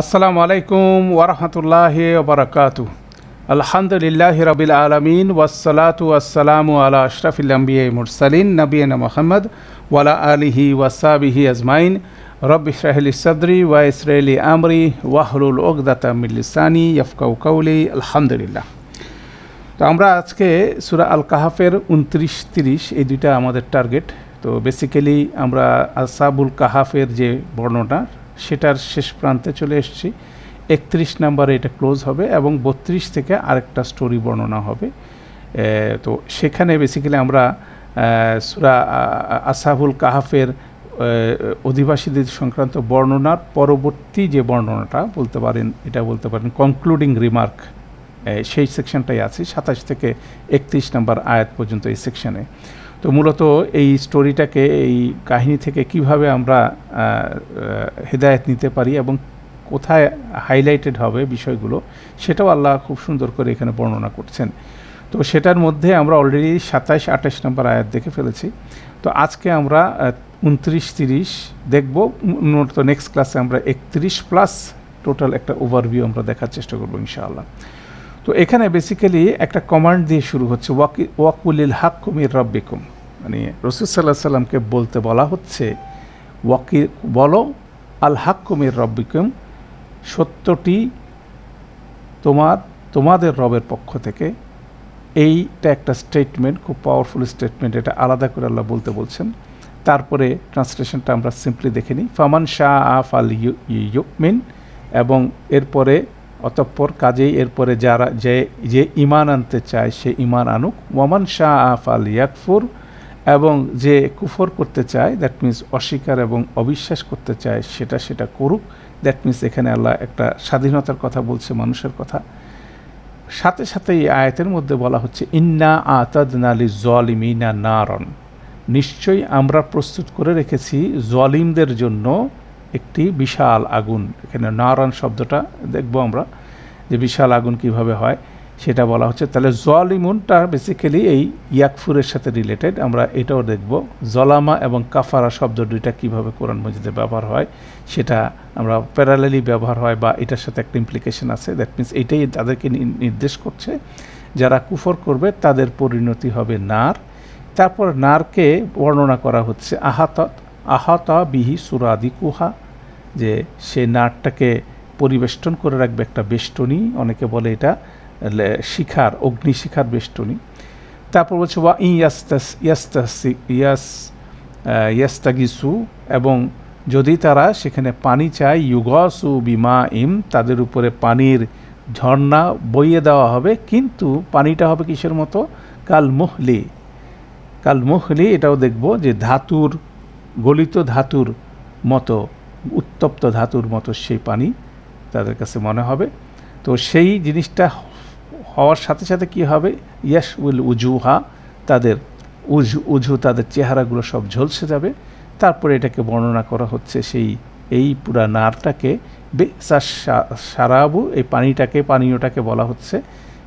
আসসালামু আলাইকুম ওয়ারহমতুল্লাহি ওয়াবারাকাতু। আলহামদুলিল্লাহি রাব্বিল আলামিন ওয়াসসালাতু ওয়াসসালামু আলা আশরাফিল আমবিয়া মুরসালিন নবিয়িনা মুহাম্মদ ওয়া আলা আলিহি ওয়া সাহবিহি আজমাইন। রব্বি ইশরাহ লি সাদরি ওয়া ইয়াসসির লি আমরি ওয়াহলুল উকদাতাম মিন লিসানি ইয়াফকাহু কাওলি। আলহামদুলিল্লাহ। তো আমরা আজকে সূরা আল কাহাফের 29-30 এই দুইটা আমাদের টার্গেট। তো বেসিক্যালি আমরা আসহাবুল কাহাফের যে বর্ণনা সেটার শেষ প্রান্তে চলে এসেছি। 31 নম্বরে এটা ক্লোজ হবে এবং 32 থেকে আরেকটা স্টোরি বর্ণনা হবে। তো সেখানে বেসিক্যালি আমরা সূরা আসহাবুল কাহাফের অধিবাসীদের সংক্রান্ত বর্ণনার পরবর্তী যে বর্ণনাটা বলতে পারেন, এটা বলতে পারেন কনক্লুডিং রিমার্ক, সেই সেকশনটাই আছে 27 থেকে 31 নম্বর আয়াত পর্যন্ত এই সেকশনে। তো মূলত এই স্টোরিটাকে, এই কাহিনী থেকে কিভাবে আমরা হেদায়েত নিতে পারি এবং কোথায় হাইলাইটেড হবে বিষয়গুলো, সেটাও আল্লাহ খুব সুন্দর করে এখানে বর্ণনা করছেন। তো সেটার মধ্যে আমরা অলরেডি 27-28 নম্বর আয়াত দেখে ফেলেছি। তো আজকে আমরা 29-30 দেখব। মূলত নেক্সট ক্লাসে আমরা 31+ টোটাল একটা ওভারভিউ আমরা দেখার চেষ্টা করবো ইনশাআল্লাহ। তো এখানে বেসিক্যালি একটা কমান্ড দিয়ে শুরু হচ্ছে, ওয়াকুলিল হাক্কু মির রাব্বিকুম, মানে রাসূল সাল্লাল্লাহু আলাইহি সাল্লামকে বলতে বলা হচ্ছে বলো আল হাক্কু মির রাব্বিকুম, সত্যটি তোমাদের রবের পক্ষ থেকে। এইটা একটা স্টেটমেন্ট, খুব পাওয়ারফুল স্টেটমেন্ট, এটা আলাদা করে আল্লাহ বলতে বলছেন। তারপরে ট্রান্সলেশনটা আমরা সিম্পলি দেখে নিই, ফামান শাআ ফাল ইউমিন, এবং এরপরে অতঃপর কাজেই এরপরে যারা যে ঈমান আনতে চায় সে ঈমান আনুক। ওয়ামান শাআ ফাল ইয়াকফুর, এবং যে কুফর করতে চায়, দ্যাট মিনস অস্বীকার এবং অবিশ্বাস করতে চায় সেটা করুক। দ্যাট মিনস এখানে আল্লাহ একটা স্বাধীনতার কথা বলছে, মানুষের কথা। সাথে সাথে এই আয়াতের মধ্যে বলা হচ্ছে ইন্না আতাদনা লিয-যালিমিনা নারন, নিশ্চয়ই আমরা প্রস্তুত করে রেখেছি জালিমদের জন্য একটি বিশাল আগুন। এখানে নারান শব্দটা দেখব আমরা যে বিশাল আগুন কিভাবে হয় সেটা বলা হচ্ছে। তাহলে জালিমুনটা বেসিক্যালি এই ইয়াকফুরের সাথে রিলেটেড, আমরা এটাও দেখব। জলামা এবং কাফারা শব্দ দুইটা কিভাবে কোরআন মাজিদে ব্যবহার হয় সেটা আমরা প্যারালালি ব্যবহার হয়, বা এটার সাথে একটা ইমপ্লিকেশন আছে। দ্যাট মিনস এটাই তাদেরকে নির্দেশ করছে, যারা কুফর করবে তাদের পরিণতি হবে নার। তারপর নারকে বর্ণনা করা হচ্ছে আহাতা বিহি সুরাদিকুহা, যে সে নারটাকে পরিবেষ্টন করে রাখবে একটা বেষ্টনী, অনেকে বলে এটা শিখার, অগ্নিশিখার বেষ্টনী। তারপর বলছে ওয়া ইয়াস্তাগিসু, এবং যদি তারা সেখানে পানি চায়, ইউগাসু বিমা ইম, তাদের উপরে পানির ঝর্ণা বইয়ে দেওয়া হবে, কিন্তু পানিটা হবে কিসের মতো? কাল মুহলি, এটাও দেখব যে ধাতুর, গলিত ধাতুর মতো, উত্তপ্ত ধাতুর মতো সেই পানি তাদের কাছে মনে হবে। তো সেই জিনিসটা হওয়ার সাথে সাথে কি হবে? ইয়াশউল উজুহা, তাদের উজু তাদের চেহারাগুলো সব ঝলসে যাবে। তারপরে এটাকে বর্ণনা করা হচ্ছে এই পুরা নারটাকে শারাবু, এই পানীয়টাকে বলা হচ্ছে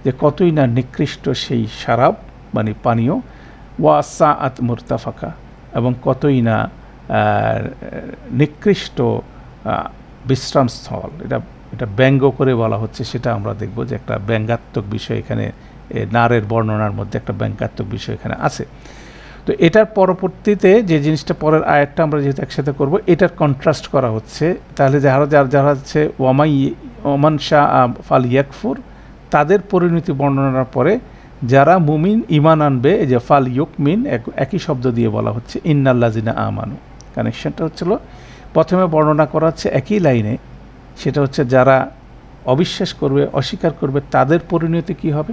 যে কতই না নিকৃষ্ট সেই শারাব, মানে পানীয়। ওয়াসাআত মুরতাফাকা, এবং কতই না নিকৃষ্ট বিশ্রামস্থল। এটা ব্যঙ্গ করে বলা হচ্ছে, সেটা আমরা দেখব যে একটা ব্যঙ্গাত্মক বিষয় এখানে, নারের বর্ণনার মধ্যে একটা ব্যঙ্গাত্মক বিষয় এখানে আছে। তো এটার পরবর্তীতে যে জিনিসটা, পরের আয়াতটা আমরা যেহেতু একসাথে করব, এটার কন্ট্রাস্ট করা হচ্ছে। তাহলে যারা হচ্ছে ওমান শাআ ফাল ইয়াকফুর, তাদের পরিণতি বর্ণনার পরে যারা মুমিন ঈমান আনবে, এই যে ফাল ইউমিন, একই শব্দ দিয়ে বলা হচ্ছে ইন্নাল্লাযিনা আমানু। কানেকশনটা হচ্ছিল প্রথমে বর্ণনা করা হচ্ছে একই লাইনে, সেটা হচ্ছে যারা অবিশ্বাস করবে, অস্বীকার করবে, তাদের পরিণতি কী হবে।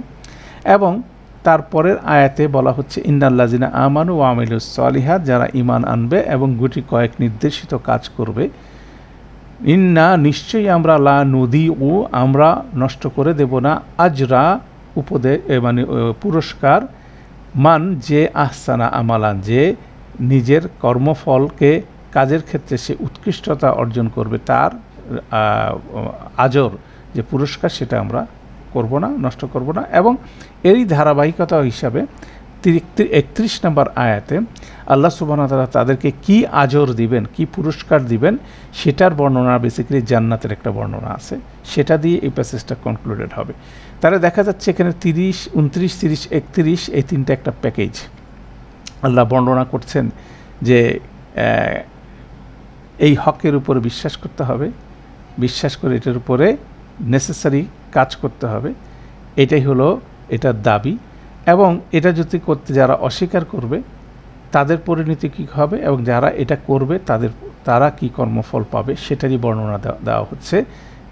এবং তারপরের আয়াতে বলা হচ্ছে ইন্নাল্লাযিনা আমানু ওয়া আমিলুস সালিহাত, যারা ঈমান আনবে এবং গুটি কয়েক নির্দেশিত কাজ করবে। ইন্না, নিশ্চয়ই আমরা, লা নুদিউ, আমরা নষ্ট করে দেব না, আজরা, মানে পুরস্কার, মান, যে আহসানা আমালান, যে নিজের কর্মফলকে, কাজের ক্ষেত্রে সে উৎকৃষ্টতা অর্জন করবে, তার আজর, যে পুরস্কার, সেটা আমরা করব না, নষ্ট করব না। এবং এরই ধারাবাহিকতা হিসাবে 31 নম্বর আয়াতে আল্লাহ সুবহানাহু ওয়া তাআলা তাদেরকে কি আজর দিবেন, কি পুরস্কার দিবেন, সেটার বর্ণনা বেসিক্যালি জান্নাতের একটা বর্ণনা আছে, সেটা দিয়ে এই প্যাসেজটা কনক্লুডেড হবে। তাহলে দেখা যাচ্ছে এখানে 30, 29, 30, 31 এই তিনটা একটা প্যাকেজ আল্লাহ বর্ণনা করছেন যে এই হকের উপরে বিশ্বাস করতে হবে, বিশ্বাস করে এটার উপরে নেসেসারি কাজ করতে হবে, এটাই হলো এটার দাবি। এবং এটা যদি করতে যারা অস্বীকার করবে তাদের পরিণতি কী হবে, এবং যারা এটা করবে তারা কি কর্মফল পাবে সেটারই বর্ণনা দেওয়া হচ্ছে।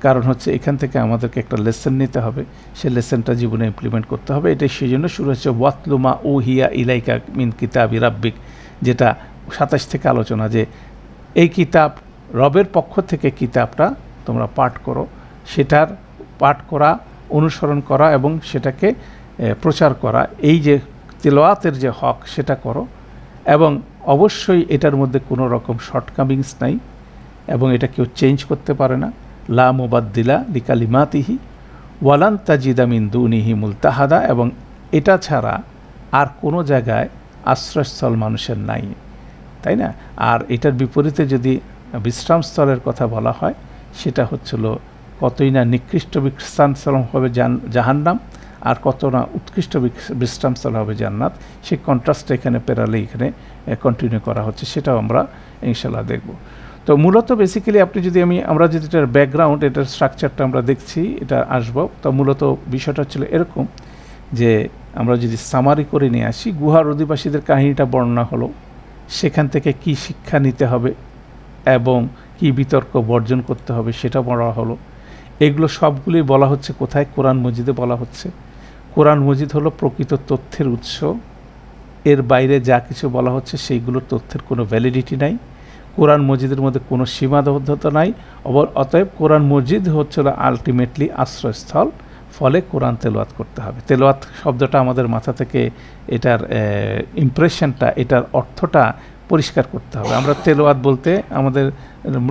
কারণ হচ্ছে এখান থেকে আমাদেরকে একটা লেসন নিতে হবে, সে লেসনটা জীবনে ইমপ্লিমেন্ট করতে হবে। এটাই সেই জন্য শুরু হচ্ছে ওয়াতলুমা উহিয়া ইলাইকা মিন কিতাবি রাব্বিক, যেটা 27 থেকে আলোচনা, যে এই কিতাব রবের পক্ষ থেকে কিতাবটা তোমরা পাঠ করো, সেটার পাঠ করা, অনুসরণ করা এবং সেটাকে প্রচার করা, এই যে তিলাওয়াতের যে হক সেটা করো। এবং অবশ্যই এটার মধ্যে কোনো রকম শর্টকামিংস নাই এবং এটা কেউ চেঞ্জ করতে পারে না। লা মুবাদ্দিলা লিকালিমাতিহি ওয়ালান তাজিদা মিন দুনিহি মুলতাহাদা, এবং এটা ছাড়া আর কোনো জায়গায় আশ্রয়স্থল মানুষের নাই, তাই না? আর এটার বিপরীতে যদি বিশ্রামস্থলের কথা বলা হয়, সেটা হচ্ছিল কতই না নিকৃষ্ট বিশ্রামস্থল হবে জাহান্নাম, আর কত না উৎকৃষ্ট বিশ্রামস্থল হবে জান্নাত। সেই কন্ট্রাস্টটা এখানে পেরালে এখানে কন্টিনিউ করা হচ্ছে, সেটাও আমরা ইনশাল্লাহ দেখব। তো মূলত বেসিক্যালি আমরা যদি এটার ব্যাকগ্রাউন্ড, এটার স্ট্রাকচারটা আমরা দেখছি, এটা আসবো। তো মূলত বিষয়টা ছিল এরকম যে আমরা যদি সামারি করে নিয়ে আসি, গুহার অধিবাসীদের কাহিনীটা বর্ণনা হলো, সেখান থেকে কি শিক্ষা নিতে হবে এবং কি বিতর্ক বর্জন করতে হবে সেটা বলা হলো। এগুলো সবগুলোই বলা হচ্ছে কোথায়? কোরআন মজিদে বলা হচ্ছে। কোরআন মজিদ হলো প্রকৃত তথ্যের উৎস, এর বাইরে যা কিছু বলা হচ্ছে সেইগুলোর তথ্যের কোনো ভ্যালিডিটি নাই, কোরআন মজিদের মধ্যে কোনো সীমাবদ্ধতা নাই। অতএব কোরআন মজিদ হচ্ছিল আলটিমেটলি আশ্রয়স্থল, ফলে কোরআন তেলাওয়াত করতে হবে। তেলাওয়াত শব্দটা আমাদের মাথা থেকে এটার ইমপ্রেশনটা, এটার অর্থটা পরিষ্কার করতে হবে। আমরা তেলাওয়াত বলতে আমাদের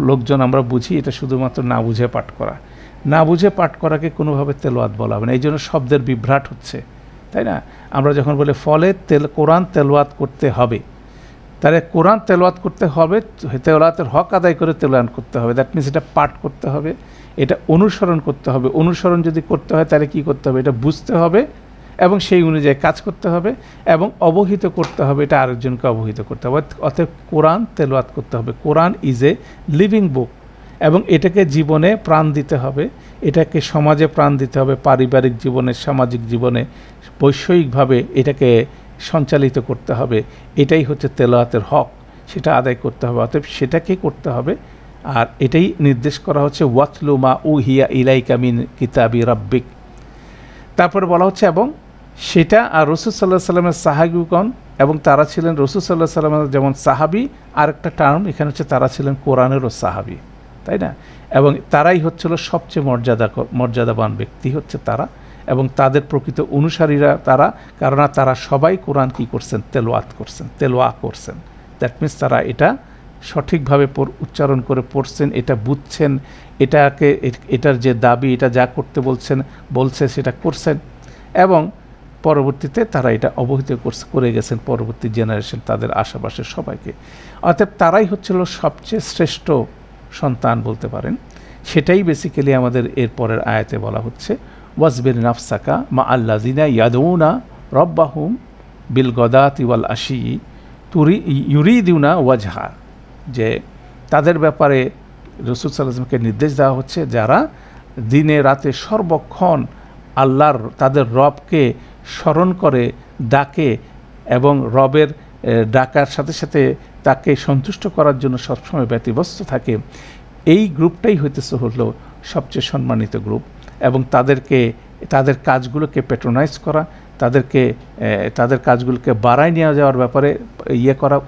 লোকজন আমরা বুঝি এটা শুধুমাত্র না বুঝে পাঠ করা, না বুঝে পাঠ করাকে কোনোভাবে তেলাওয়াত বলা হবে না, এই জন্য শব্দের বিভ্রাট হচ্ছে, তাই না? আমরা যখন বলি ফলে কোরআন তেলাওয়াত করতে হবে, তাহলে কোরআন তেলাওয়াত করতে হবে, তেলাওয়াতের হক আদায় করে তেলাওয়াত করতে হবে, দ্যাট মিনস এটা পাঠ করতে হবে, এটা অনুসরণ করতে হবে। অনুসরণ যদি করতে হয় তাহলে কি করতে হবে? এটা বুঝতে হবে এবং সেই অনুযায়ী কাজ করতে হবে এবং অবহিত করতে হবে, এটা আরেকজনকে অবহিত করতে হবে। অতএব কোরআন তেলাওয়াত করতে হবে। কোরআন ইজ এ লিভিং বুক এবং এটাকে জীবনে প্রাণ দিতে হবে, এটাকে সমাজে প্রাণ দিতে হবে, পারিবারিক জীবনে, সামাজিক জীবনে, বৈষয়িকভাবে এটাকে সঞ্চালিত করতে হবে। এটাই হচ্ছে তেলাওয়াতের হক, সেটা আদায় করতে হবে। অতএব সেটাকেই করতে হবে, আর এটাই নির্দেশ করা হচ্ছে ওয়াতলু মা উহিয়া ইলাইকা মিন কিতাবি রাব্বিক। তারপরে বলা হচ্ছে এবং সেটা, আর রাসূল সাল্লাল্লাহু আলাইহি সাল্লামের সাহাবীগণ, এবং তারা ছিলেন রাসূল সাল্লাল্লাহু আলাইহি সাল্লামের যেমন সাহাবী, আরেকটা টার্ম এখানে হচ্ছে তারা ছিলেন কোরআনেরও সাহাবী, তাই না? এবং তারাই হচ্ছিল সবচেয়ে মর্যাদাবান ব্যক্তি হচ্ছে তারা, এবং তাদের প্রকৃত অনুসারীরা তারা, কারণ তারা সবাই কোরআন কী করছেন? তেলাওয়াত করছেন, তেলাওয়া করছেন। দ্যাট মিনস তারা এটা সঠিকভাবে উচ্চারণ করে পড়ছেন, এটা বুঝছেন, এটার যে দাবি, এটা যা করতে বলছে সেটা করছেন, এবং পরবর্তীতে তারা এটা অবহিত করে গেছেন পরবর্তী জেনারেশন, তাদের আশেপাশের সবাইকে। অতএব তারাই হচ্ছিল সবচেয়ে শ্রেষ্ঠ সন্তান বলতে পারেন। সেটাই বেসিক্যালি আমাদের এর পরের আয়াতে বলা হচ্ছে, ওয়াজবির নাফসাকা মা আল্লাযিনা ইয়াদউনা রব্বাহুম বিল গদাতি ওয়াল আশি ইউরিদুনা ওয়াজহা, যে তাদের ব্যাপারে রাসূল সাল্লাল্লাহু আলাইহি ওয়াসাল্লামকে নির্দেশ দেওয়া হচ্ছে যারা দিনে রাতে সর্বক্ষণ আল্লাহর, তাদের রবকে স্মরণ করে ডাকে এবং রবের ডাকার সাথে সাথে তাকে সন্তুষ্ট করার জন্য সবসময় ব্যতিব্যস্ত থাকে। এই গ্রুপটাই হইতেছে হলো সবচেয়ে সম্মানিত গ্রুপ, এবং তাদের কাজগুলোকে প্যাট্রোনাইজ করা, তাদের কাজগুলোকে বাড়ায় নিয়ে যাওয়ার ব্যাপারে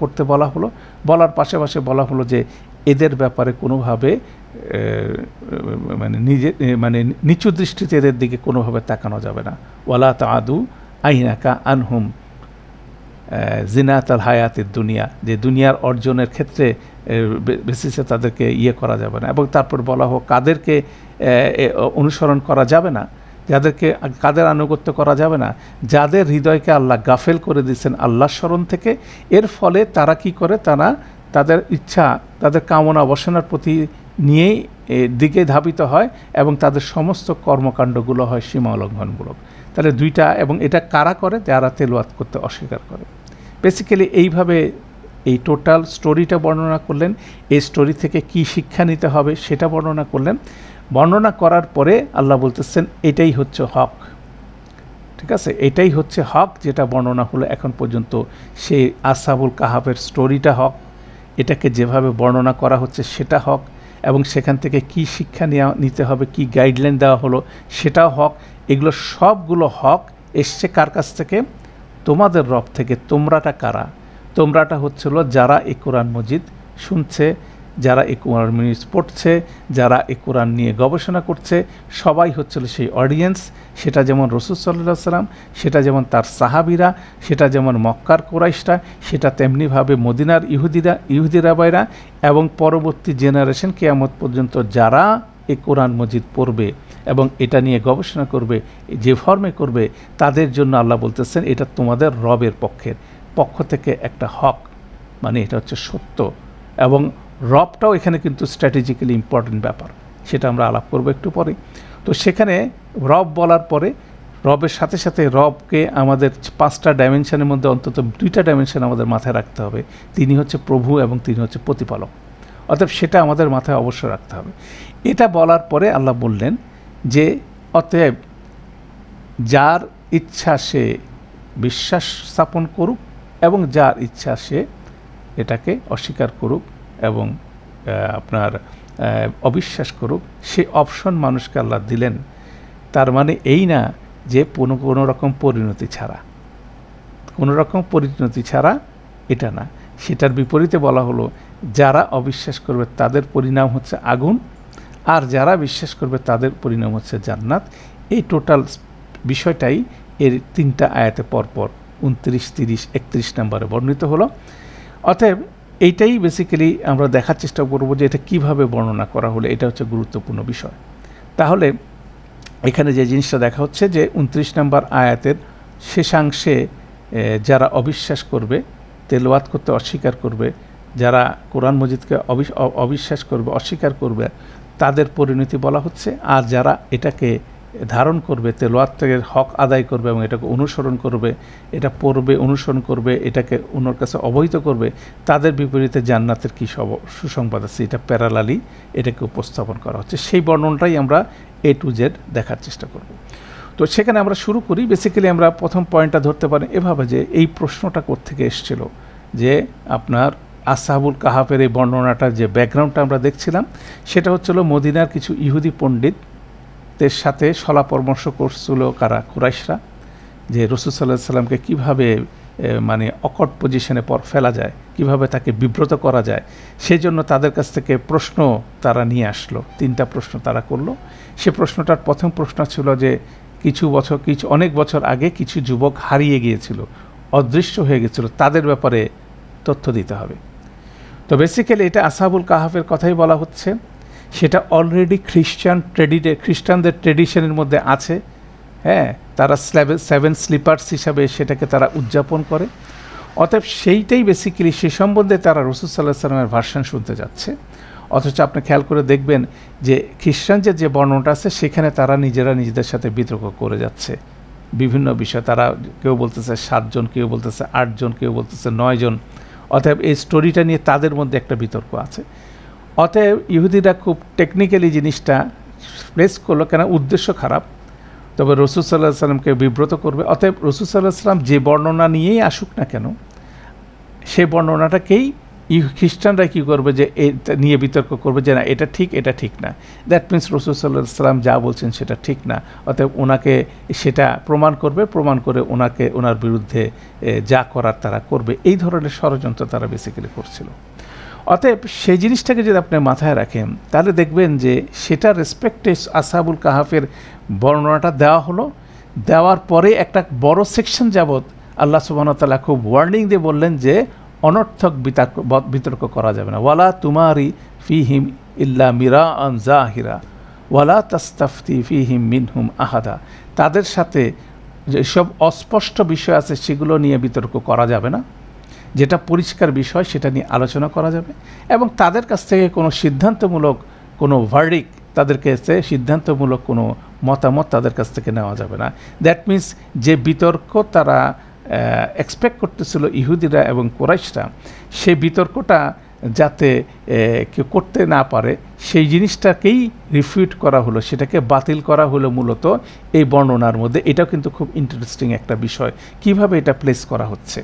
করতে বলা হলো। বলার পাশাপাশি বলা হলো যে এদের ব্যাপারে কোনোভাবে নিচু দৃষ্টিতে এদের দিকে কোনোভাবে তাকানো যাবে না। ওয়ালা তাআদু আইনাকা আনহুম জিনাতাল হায়াতের দুনিয়া, যে দুনিয়ার অর্জনের ক্ষেত্রে বেসিসে তাদেরকে করা যাবে না। এবং তারপর বলা হোক কাদেরকে অনুসরণ করা যাবে না, যাদেরকে কাদের আনুগত্য করা যাবে না, যাদের হৃদয়কে আল্লাহ গাফেল করে দিয়েছেন আল্লাহর স্মরণ থেকে। এর ফলে তারা কি করে, তারা তাদের ইচ্ছা, তাদের কামনা বাসনার প্রতি নিয়েই দিকে ধাবিত হয় এবং তাদের সমস্ত কর্মকাণ্ডগুলো হয় সীমা উল্লঙ্ঘনমূলক। তাহলে দুইটা, এবং এটা কারা করে, যারা তেলাওয়াত করতে অস্বীকার করে। বেসিক্যালি এইভাবে এই টোটাল স্টোরিটা বর্ণনা করলেন। এই স্টোরি থেকে কি শিক্ষা নিতে হবে সেটা বর্ণনা করলেন। বর্ণনা করার পরে আল্লাহ বলতেছেন এটাই হচ্ছে হক, ঠিক আছে, এটাই হচ্ছে হক যেটা বর্ণনা হলো এখন পর্যন্ত। সেই আসহাবুল কাহাফের স্টোরিটা হক, এটাকে যেভাবে বর্ণনা করা হচ্ছে সেটা হক, এবং সেখান থেকে কি শিক্ষা নিতে হবে, কি গাইডলাইন দেওয়া হলো সেটাও হক। এগুলো সবগুলো হক এসছে কার কাছ থেকে? তোমাদের রব থেকে। তোমরাটা কারা? তোমরাটা হচ্ছিল যারা এই কোরআন মজিদ শুনছে, যারা এই কোরআন মজিদ পড়ছে, যারা এই কোরআন নিয়ে গবেষণা করছে, সবাই হচ্ছিল সেই অডিয়েন্স। সেটা যেমন রাসূল সাল্লাল্লাহু আলাইহি ওয়াসাল্লাম, সেটা যেমন তার সাহাবীরা, সেটা যেমন মক্কার কুরাইশরা, সেটা তেমনিভাবে মদিনার ইহুদি রাবাইরা, এবং পরবর্তী জেনারেশন কিয়ামত পর্যন্ত যারা এই কোরআন মজিদ পড়বে এবং এটা নিয়ে গবেষণা করবে, যে ফর্মে করবে, তাদের জন্য আল্লাহ বলতেছেন এটা তোমাদের রবের পক্ষ থেকে একটা হক, মানে এটা হচ্ছে সত্য। এবং রবটাও এখানে কিন্তু স্ট্র্যাটেজিক্যালি ইম্পর্টেন্ট ব্যাপার, সেটা আমরা আলাপ করবো একটু পরে। তো সেখানে রব বলার পরে রবের সাথে সাথে রবকে আমাদের 5টা ডাইমেনশনের মধ্যে অন্তত 2টা ডাইমেনশন আমাদের মাথায় রাখতে হবে। তিনি হচ্ছে প্রভু এবং তিনি হচ্ছে প্রতিপালক, অতএব সেটা আমাদের মাথায় অবশ্যই রাখতে হবে। এটা বলার পরে আল্লাহ বললেন যে অতএব যার ইচ্ছা সে বিশ্বাস স্থাপন করুক এবং যার ইচ্ছা সে এটাকে অস্বীকার করুক এবং আপনার অবিশ্বাস করুক। সে অপশন মানুষকে আল্লাহ দিলেন। তার মানে এই না যে কোনো রকম পরিণতি ছাড়া, এটা না। সেটার বিপরীতে বলা হলো যারা অবিশ্বাস করবে তাদের পরিণাম হচ্ছে আগুন, আর যারা বিশ্বাস করবে তাদের পরিণাম হচ্ছে জান্নাত। এই টোটাল বিষয়টাই এর 3টা আয়াতে পরপর 29, 30, 31 নম্বরে বর্ণিত হলো। অতএব এইটাই বেসিক্যালি আমরা দেখার চেষ্টা করব যে এটা কিভাবে বর্ণনা করা হলো। এটা হচ্ছে গুরুত্বপূর্ণ বিষয়। তাহলে এখানে যে জিনিসটা দেখা হচ্ছে যে 29 নম্বর আয়াতের শেষাংশে যারা অবিশ্বাস করবে, তেলাওয়াত করতে অস্বীকার করবে, যারা কোরআন মজিদকে অবিশ্বাস করবে, অস্বীকার করবে, তাদের পরিণতি বলা হচ্ছে। আর যারা এটাকে ধারণ করবে, তেলাওয়াতের হক আদায় করবে এবং এটাকে অনুসরণ করবে, এটা পড়বে, অনুসরণ করবে, এটাকে অন্যর কাছে অবহিত করবে, তাদের বিপরীতে জান্নাতের কী সুসংবাদ আছে, এটা প্যারালালি এটাকে উপস্থাপন করা হচ্ছে। সেই বর্ণনাটাই আমরা A to Z দেখার চেষ্টা করব। তো সেখানে আমরা শুরু করি। বেসিক্যালি আমরা প্রথম পয়েন্টটা ধরতে পারি এভাবে যে এই প্রশ্নটা কোত্থেকে এসেছিল, যে আপনার আসহাবুল কাহাফের এই বর্ণনাটার যে ব্যাকগ্রাউন্ডটা আমরা দেখছিলাম, সেটা হচ্ছিল মদিনার কিছু ইহুদি পণ্ডিতদের সাথে সলা পরামর্শ করছিল কারা? কুরাইশরা, যে রাসূল সাল্লাল্লাহু আলাইহি ওয়াসাল্লামকে কীভাবে মানে অকট পজিশনে ফেলা যায়, কিভাবে তাকে বিব্রত করা যায়। সেই জন্য তাদের কাছ থেকে প্রশ্ন তারা নিয়ে আসলো। 3টা প্রশ্ন তারা করলো। সে প্রশ্নটার প্রথম প্রশ্ন ছিল যে অনেক বছর আগে কিছু যুবক হারিয়ে গিয়েছিল, অদৃশ্য হয়ে গেছিল, তাদের ব্যাপারে তথ্য দিতে হবে। তো বেসিক্যালি এটা আসহাবুল কাহাফের কথাই বলা হচ্ছে। সেটা অলরেডি খ্রিস্টানদের ট্রেডিশনের মধ্যে আছে। হ্যাঁ, তারা 7 স্লিপার্স হিসাবে সেটাকে তারা উদযাপন করে। অতএব সেইটাই বেসিক্যালি সে সম্বন্ধে তারা রাসূল সাল্লাল্লাহু আলাইহি ওয়াসাল্লামের ভার্সন শুনতে যাচ্ছে। অথচ আপনি খেয়াল করে দেখবেন যে খ্রিস্টানদের যে বর্ণনাটা আছে সেখানে তারা নিজেরা নিজেদের সাথে বিতর্ক করে যাচ্ছে বিভিন্ন বিষয়। তারা কেউ বলতেছে 7 জন, কেউ বলতেছে 8 জন, কেউ বলতেছে 9 জন। অতএব এই স্টোরিটা নিয়ে তাদের মধ্যে একটা বিতর্ক আছে। অতএব ইহুদিরা খুব টেকনিক্যালি জিনিসটা প্লেস করলো, কেন উদ্দেশ্য খারাপ, তবে রাসূল সাল্লাল্লাহু আলাইহি ওয়াসাল্লামকে বিব্রত করবে। অতএব রাসূল সাল্লাল্লাহু আলাইহি ওয়াসাল্লাম যে বর্ণনা নিয়েই আসুক না কেন, সেই বর্ণনাটাকেই খ্রিস্টানরা কী করবে, যে এটা নিয়ে বিতর্ক করবে যে না এটা ঠিক না। দ্যাট মিনস রাসূল সাল্লাল্লাহু আলাইহি ওয়াসাল্লাম যা বলছেন সেটা ঠিক না। অতএব ওনাকে সেটা প্রমাণ করে ওনার বিরুদ্ধে যা করার তারা করবে। এই ধরনের ষড়যন্ত্র তারা বেসিক্যালি করছিল। অতএব সেই জিনিসটাকে যদি আপনি মাথায় রাখেন তাহলে দেখবেন যে সেটা রেসপেক্টে আসহাবুল কাহাফের বর্ণনাটা দেওয়া হলো। দেওয়ার পরে একটা বড় সেকশন যাবৎ আল্লাহ সুবহানাহু ওয়া তাআলা খুব ওয়ার্নিং দিয়ে বললেন যে অনর্থক বিতর্ক করা যাবে না। ওয়ালা তুমারি ফিহিম ইল্লা মিরাআন জাহিরা, ওয়ালা তাস্তাফতি ফিহিম মিনহুম আহাদা, তাদের সাথে যেসব অস্পষ্ট বিষয় আছে সেগুলো নিয়ে বিতর্ক করা যাবে না, যেটা পরিষ্কার বিষয় সেটা নিয়ে আলোচনা করা যাবে, এবং তাদের কাছ থেকে কোনো সিদ্ধান্তমূলক কোনো ভার্ডিক্ট, তাদের কাছে সিদ্ধান্তমূলক কোনো মতামত তাদের কাছ থেকে নেওয়া যাবে না। দ্যাট মিন্স যে বিতর্ক তারা এক্সপেক্ট করতেছিল ইহুদিরা এবং কুরাইশরা, সেই বিতর্কটা যাতে কেউ করতে না পারে সেই জিনিসটাকেই রিফিউট করা হলো, সেটাকে বাতিল করা হলো মূলত এই বর্ণনার মধ্যে। এটাও কিন্তু খুব ইন্টারেস্টিং একটা বিষয়, কিভাবে এটা প্লেস করা হচ্ছে,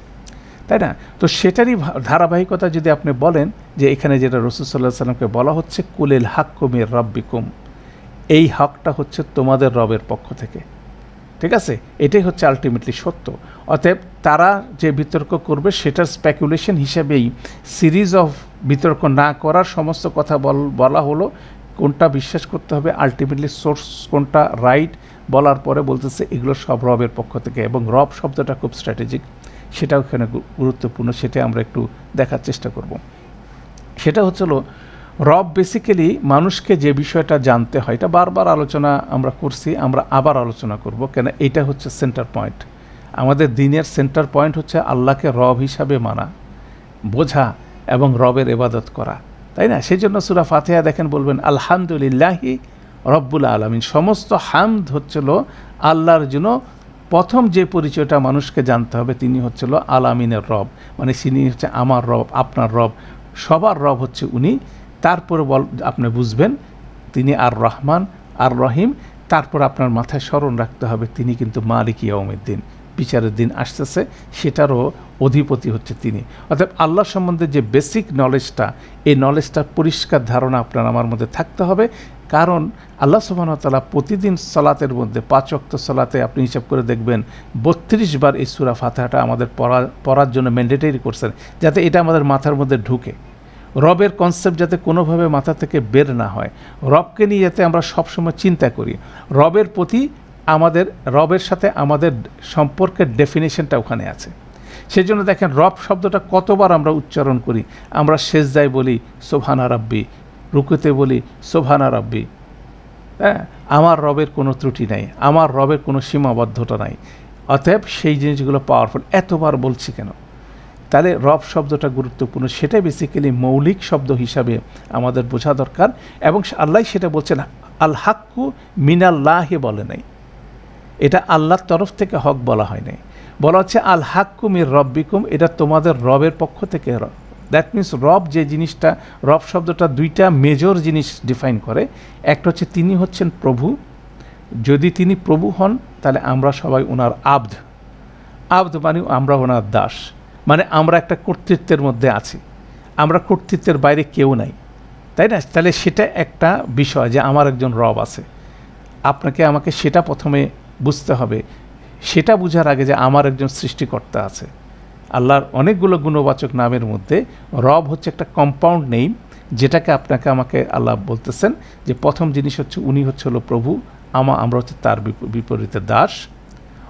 তাই না? তো সেটারই ধারাবাহিকতা যদি আপনি বলেন যে এখানে যেটা রাসূল সাল্লাল্লাহু আলাইহি ওয়াসাল্লামকে বলা হচ্ছে কুলিল হাক্কু মির রাব্বিকুম, এই হকটা হচ্ছে তোমাদের রবের পক্ষ থেকে, ঠিক আছে? এটাই হচ্ছে আলটিমেটলি সত্য। অতএব তারা যে বিতর্ক করবে সেটার স্পেকুলেশন হিসেবেই সিরিজ অফ বিতর্ক না করার সমস্ত কথা বলা হলো, কোনটা বিশ্বাস করতে হবে, আলটিমেটলি সোর্স কোনটা রাইট বলার পরে বলতেছে এগুলো সব রবের পক্ষ থেকে, এবং রব শব্দটা খুব স্ট্র্যাটেজিক, সেটাও এখানে গুরুত্বপূর্ণ, সেটা আমরা একটু দেখার চেষ্টা করব। সেটা হচ্ছিল রব বেসিক্যালি মানুষকে যে বিষয়টা জানতে হয়, এটা বারবার আলোচনা আমরা করছি, আমরা আবার আলোচনা করব, কেন এটা হচ্ছে সেন্টার পয়েন্ট। আমাদের দিনের সেন্টার পয়েন্ট হচ্ছে আল্লাহকে রব হিসাবে মানা, বোঝা এবং রবের ইবাদত করা, তাই না? সেই জন্য সূরা ফাতিহা দেখেন বলবেন আলহামদুলিল্লাহি রব্বুল আলামিন, সমস্ত হামদ হচ্ছিল আল্লাহর জন্য। প্রথম যে পরিচয়টা মানুষকে জানতে হবে তিনি হচ্ছিল আলামিনের রব, মানে তিনি হচ্ছে আমার রব, আপনার রব, সবার রব হচ্ছে উনি। তারপরে আপনি বুঝবেন তিনি আর রহমান আর রহিম, তারপর আপনার মাথায় স্মরণ রাখতে হবে তিনি কিন্তু মালিক ইয়াউমিদ্দিন, বিচারের দিন আসতেছে, সেটারও অধিপতি হচ্ছে তিনি। অর্থাৎ আল্লাহ সম্বন্ধে যে বেসিক নলেজটা, এই নলেজটার পরিষ্কার ধারণা আপনার আমার মধ্যে থাকতে হবে। কারণ আল্লাহ সুবহানাহু ওয়া তাআলা প্রতিদিন সালাতের মধ্যে 5 ওয়াক্ত সালাতে আপনি হিসাব করে দেখবেন 32 বার এই সূরা ফাতিহাটা আমাদের পড়ার জন্য ম্যান্ডেটরি করছেন, যাতে এটা আমাদের মাথার মধ্যে ঢুকে, রবের কনসেপ্ট যাতে কোনোভাবে মাথা থেকে বের না হয়, রবকে নিয়ে যাতে আমরা সবসময় চিন্তা করি, রবের প্রতি আমাদের, রবের সাথে আমাদের সম্পর্কের ডেফিনেশনটা ওখানে আছে। সেই জন্য দেখেন রব শব্দটা কতবার আমরা উচ্চারণ করি, আমরা সেজদায় বলি সুবহানা রাব্বি, রুকুতে বলি সুবহানা রাব্বি, হ্যাঁ, আমার রবের কোনো ত্রুটি নাই, আমার রবের কোনো সীমাবদ্ধতা নাই। অতএব সেই জিনিসগুলো পাওয়ারফুল, এতবার বলছি কেন? তাহলে রব শব্দটা গুরুত্বপূর্ণ, সেটা বেসিক্যালি মৌলিক শব্দ হিসাবে আমাদের বোঝা দরকার। এবং আল্লাহ সেটা বলছেন আল হাক্কু মিনাল্লাহি বলে নাই, এটা আল্লাহর তরফ থেকে হক বলা হয় নাই, বলা হচ্ছে আল হাক্কু মির রব্বিকুম, এটা তোমাদের রবের পক্ষ থেকে। দ্যাট মিনস রব যে জিনিসটা, রব শব্দটা দুইটা মেজর জিনিস ডিফাইন করে। একটা হচ্ছে তিনি হচ্ছেন প্রভু, যদি তিনি প্রভু হন তাহলে আমরা সবাই ওনার আব্দ, আব্দ মানে আমরা ওনার দাস, মানে আমরা একটা কর্তৃত্বের মধ্যে আছি, আমরা কর্তৃত্বের বাইরে কেউ নাই, তাই না? তাহলে সেটা একটা বিষয় যে আমার একজন রব আছে, আপনাকে আমাকে সেটা প্রথমে বুঝতে হবে। সেটা বোঝার আগে যে আমার একজন সৃষ্টিকর্তা আছে। আল্লাহর অনেকগুলো গুণবাচক নামের মধ্যে রব হচ্ছে একটা কম্পাউন্ড নেম, যেটাকে আপনাকে আমাকে আল্লাহ বলতেছেন যে প্রথম জিনিস হচ্ছে উনি হচ্ছে হলো প্রভু, আমরা হচ্ছে তার বিপরীতে দাস।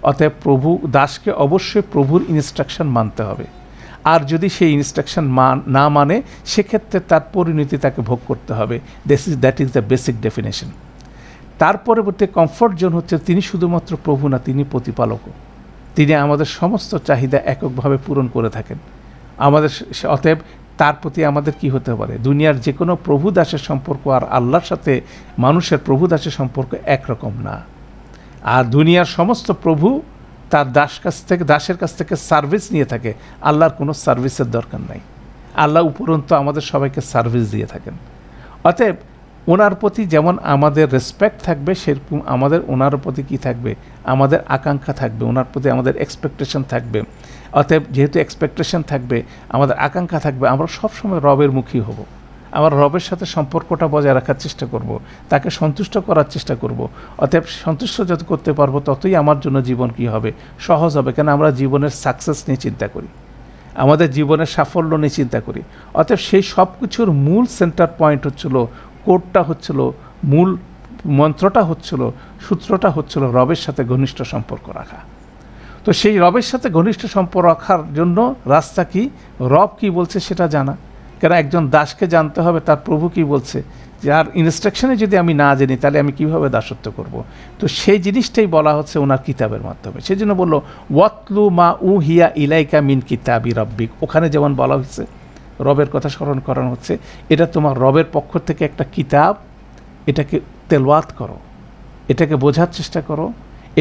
অতএব প্রভু, দাসকে অবশ্যই প্রভুর ইনস্ট্রাকশন মানতে হবে, আর যদি সেই ইনস্ট্রাকশন না মানে সেক্ষেত্রে তার পরিণতি তাকে ভোগ করতে হবে। That is the basic definition. তার পরবর্তী কমফর্ট জোন হচ্ছে তিনি শুধুমাত্র প্রভু না, তিনি প্রতিপালকও, তিনি আমাদের সমস্ত চাহিদা এককভাবে পূরণ করে থাকেন আমাদের। অতএব তার প্রতি আমাদের কি হতে পারে, দুনিয়ার যে কোনো প্রভু দাসের সম্পর্ক আর আল্লাহর সাথে মানুষের প্রভু দাসের সম্পর্ক একরকম না। আর দুনিয়ার সমস্ত প্রভু তার দাসের কাছ থেকে সার্ভিস নিয়ে থাকে, আল্লাহর কোনো সার্ভিসের দরকার নাই। আল্লাহ উপরন্তু আমাদের সবাইকে সার্ভিস দিয়ে থাকেন। অতএব ওনার প্রতি যেমন আমাদের রেসপেক্ট থাকবে, সেরকম আমাদের ওনার প্রতি কি থাকবে, আমাদের আকাঙ্ক্ষা থাকবে, ওনার প্রতি আমাদের এক্সপেকটেশন থাকবে। অতএব যেহেতু এক্সপেকটেশন থাকবে, আমাদের আকাঙ্ক্ষা থাকবে, আমরা সবসময় রবের মুখী হব, আমরা রবের সাথে সম্পর্কটা বজায় রাখার চেষ্টা করব, তাকে সন্তুষ্ট করার চেষ্টা করব। অতএব সন্তুষ্ট যত করতে পারবো ততই আমার জন্য জীবন কি হবে, সহজ হবে। কেন আমরা জীবনের সাকসেস নিয়ে চিন্তা করি, আমাদের জীবনের সাফল্য নিয়ে চিন্তা করি। অতএব সেই সব কিছুর মূল সেন্টার পয়েন্ট হচ্ছিল, কোডটা হচ্ছিল, মূল মন্ত্রটা হচ্ছিল, সূত্রটা হচ্ছিল রবের সাথে ঘনিষ্ঠ সম্পর্ক রাখা। তো সেই রবের সাথে ঘনিষ্ঠ সম্পর্ক রাখার জন্য রাস্তা কি, রব কি বলছে সেটা জানা। কেন একজন দাসকে জানতে হবে তার প্রভু কি বলছে, যার ইনস্ট্রাকশনে যদি আমি না জানি তাহলে আমি কীভাবে দাসত্ব করব। তো সেই জিনিসটাই বলা হচ্ছে ওনার কিতাবের মাধ্যমে। সেই জন্য বললো ওয়াতলু মা উহিয়া ইলাইকা মিন কিতাবি রব্বিক, ওখানে যেমন বলা হচ্ছে রবের কথা স্মরণ করানো হচ্ছে, এটা তোমার রবের পক্ষ থেকে একটা কিতাব, এটাকে তেলাওয়াত করো, এটাকে বোঝার চেষ্টা করো,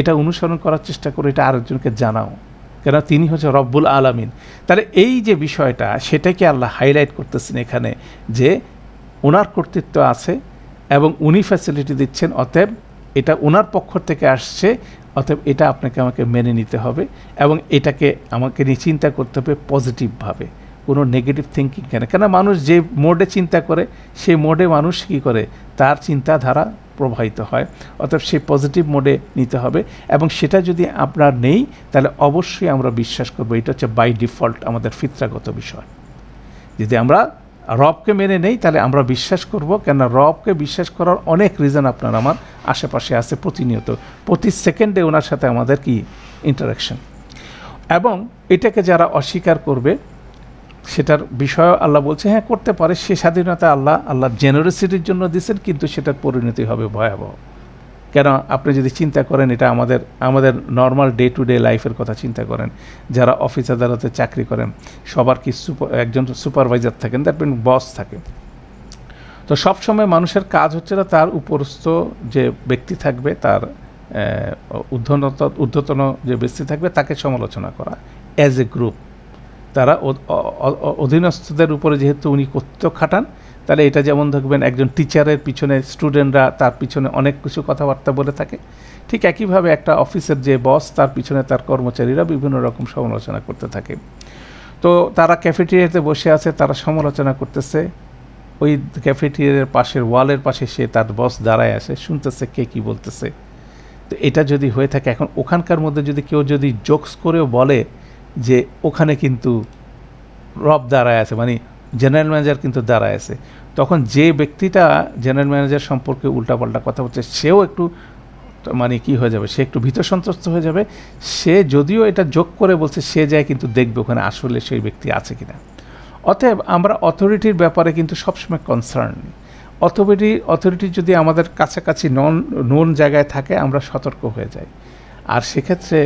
এটা অনুসরণ করার চেষ্টা করো, এটা আরেকজনকে জানাও, কেন তিনি হচ্ছে রব্বুল আলামিন। তাহলে এই যে বিষয়টা সেটাকে আল্লাহ হাইলাইট করতেছেন এখানে, যে ওনার কর্তৃত্ব আছে এবং উনি ফ্যাসিলিটি দিচ্ছেন, অতএব এটা ওনার পক্ষ থেকে আসছে, অতএব এটা আপনাকে আমাকে মেনে নিতে হবে এবং এটাকে আমাকে নিয়ে চিন্তা করতে হবে পজিটিভভাবে, কোনো নেগেটিভ থিঙ্কিং কেন মানুষ যে মোডে চিন্তা করে সেই মোডে মানুষ কী করে, তার চিন্তাধারা প্রবাহিত হয়। অতএব সেই পজিটিভ মোডে নিতে হবে এবং সেটা যদি আপনার নেই তাহলে অবশ্যই আমরা বিশ্বাস করবো এটা হচ্ছে বাই ডিফল্ট আমাদের ফিতরাগত বিষয়। যদি আমরা রবকে মেনে নেই তাহলে আমরা বিশ্বাস করব, কেন রবকে বিশ্বাস করার অনেক রিজন আপনার আমার আশেপাশে আছে, প্রতিনিয়ত প্রতি সেকেন্ডে ওনার সাথে আমাদের কি ইন্টারাকশন। এবং এটাকে যারা অস্বীকার করবে সেটার বিষয় আল্লাহ বলছে হ্যাঁ করতে পারে, সে স্বাধীনতা আল্লাহর জেনারেসিটির জন্য দিয়েছেন, কিন্তু সেটার পরিণতি হবে ভয়াবহ। কেন আপনি যদি চিন্তা করেন, এটা আমাদের নর্মাল ডে টু ডে লাইফের কথা চিন্তা করেন, যারা অফিস আদালতে চাকরি করেন সবার কি একজন সুপারভাইজার থাকেন, দ্যাট মিন বস থাকে। তো সবসময় মানুষের কাজ হচ্ছে না তার উপরস্থ যে ব্যক্তি থাকবে, তার ঊর্ধ্বতন যে ব্যক্তি থাকবে তাকে সমালোচনা করা অ্যাজ এ গ্রুপ। তারা অধীনস্থদের উপরে যেহেতু উনি কর্তৃত্ব খাটান, তাহলে এটা যেমন দেখবেন একজন টিচারের পিছনে স্টুডেন্টরা তার পিছনে অনেক কিছু কথাবার্তা বলে থাকে, ঠিক একইভাবে একটা অফিসের যে বস তার পিছনে তার কর্মচারীরা বিভিন্ন রকম সমালোচনা করতে থাকে। তো তারা ক্যাফেটেরিয়াতে বসে আছে, তারা সমালোচনা করতেছে, ওই ক্যাফেটেরিয়ার পাশের ওয়ালের পাশে সে তার বস দাঁড়ায় আসে, শুনতেছে কে কী বলতেছে। তো এটা যদি হয়ে থাকে, এখন ওখানকার মধ্যে যদি কেউ যদি জোকস করেও বলে যে ওখানে কিন্তু রব দাঁড়ায় আছে, মানে জেনারেল ম্যানেজার কিন্তু দাঁড়ায় আছে, তখন যে ব্যক্তিটা জেনারেল ম্যানেজার সম্পর্কে উল্টাপাল্টা কথা বলছে সেও একটু মানে কি হয়ে যাবে, সে একটু ভীত সন্ত্রস্ত হয়ে যাবে। সে যদিও এটা যোগ করে বলছে, সে যায় কিন্তু দেখবে ওখানে আসলে সেই ব্যক্তি আছে কিনা। অতএব আমরা অথরিটির ব্যাপারে কিন্তু সবসময় কনসার্ন। অথরিটি যদি আমাদের কাছাকাছি নোন জায়গায় থাকে আমরা সতর্ক হয়ে যাই। আর সেক্ষেত্রে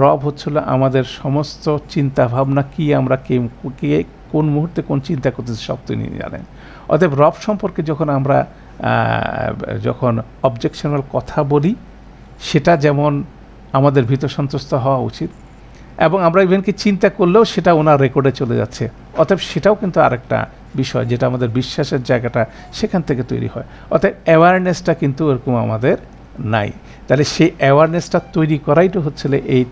রব হচ্ছিল আমাদের সমস্ত চিন্তা ভাবনা, কি আমরা কে কোন মুহূর্তে কোন চিন্তা করতেছি সব তিনি জানেন। অতএব রব সম্পর্কে যখন অবজেকশনাল কথা বলি সেটা যেমন আমাদের ভীত সন্ত্রস্ত হওয়া উচিত, এবং আমরা ইভেনকে চিন্তা করলেও সেটা ওনার রেকর্ডে চলে যাচ্ছে। অতএব সেটাও কিন্তু আরেকটা বিষয়, যেটা আমাদের বিশ্বাসের জায়গাটা সেখান থেকে তৈরি হয়। অতএব অ্যাওয়ারনেসটা কিন্তু এরকম আমাদের নাই। তাহলে সেই অ্যাওয়ারনেসটা তৈরি করাই তো হচ্ছিল, এই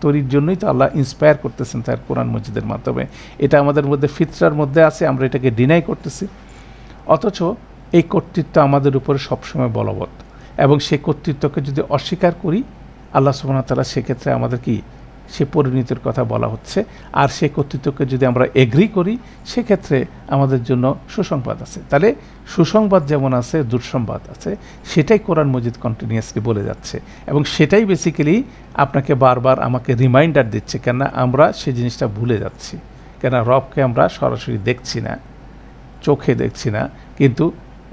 তৈরির জন্যই তো আল্লাহ ইন্সপায়ার করতেছেন তার কোরআন মজিদের মাধ্যমে। এটা আমাদের মধ্যে ফিতরার মধ্যে আছে, আমরা এটাকে ডিনাই করতেছি। অথচ এই কর্তৃত্ব আমাদের উপরে সবসময় বলবৎ, এবং সেই কর্তৃত্বকে যদি অস্বীকার করি আল্লাহ সুবহানাহু ওয়া তাআলা সেক্ষেত্রে আমাদের কি সে পরিণতির কথা বলা হচ্ছে। আর সেই কর্তৃত্বকে যদি আমরা এগ্রি করি সেক্ষেত্রে আমাদের জন্য সুসংবাদ আছে। তাহলে সুসংবাদ যেমন আছে দুঃসংবাদ আছে, সেটাই কোরআন মজিদ কন্টিনিউয়াসলি বলে যাচ্ছে, এবং সেটাই বেসিক্যালি আপনাকে বারবার আমাকে রিমাইন্ডার দিচ্ছে। কেননা আমরা সেই জিনিসটা ভুলে যাচ্ছি, কেন রবকে আমরা সরাসরি দেখছি না, চোখে দেখছি না, কিন্তু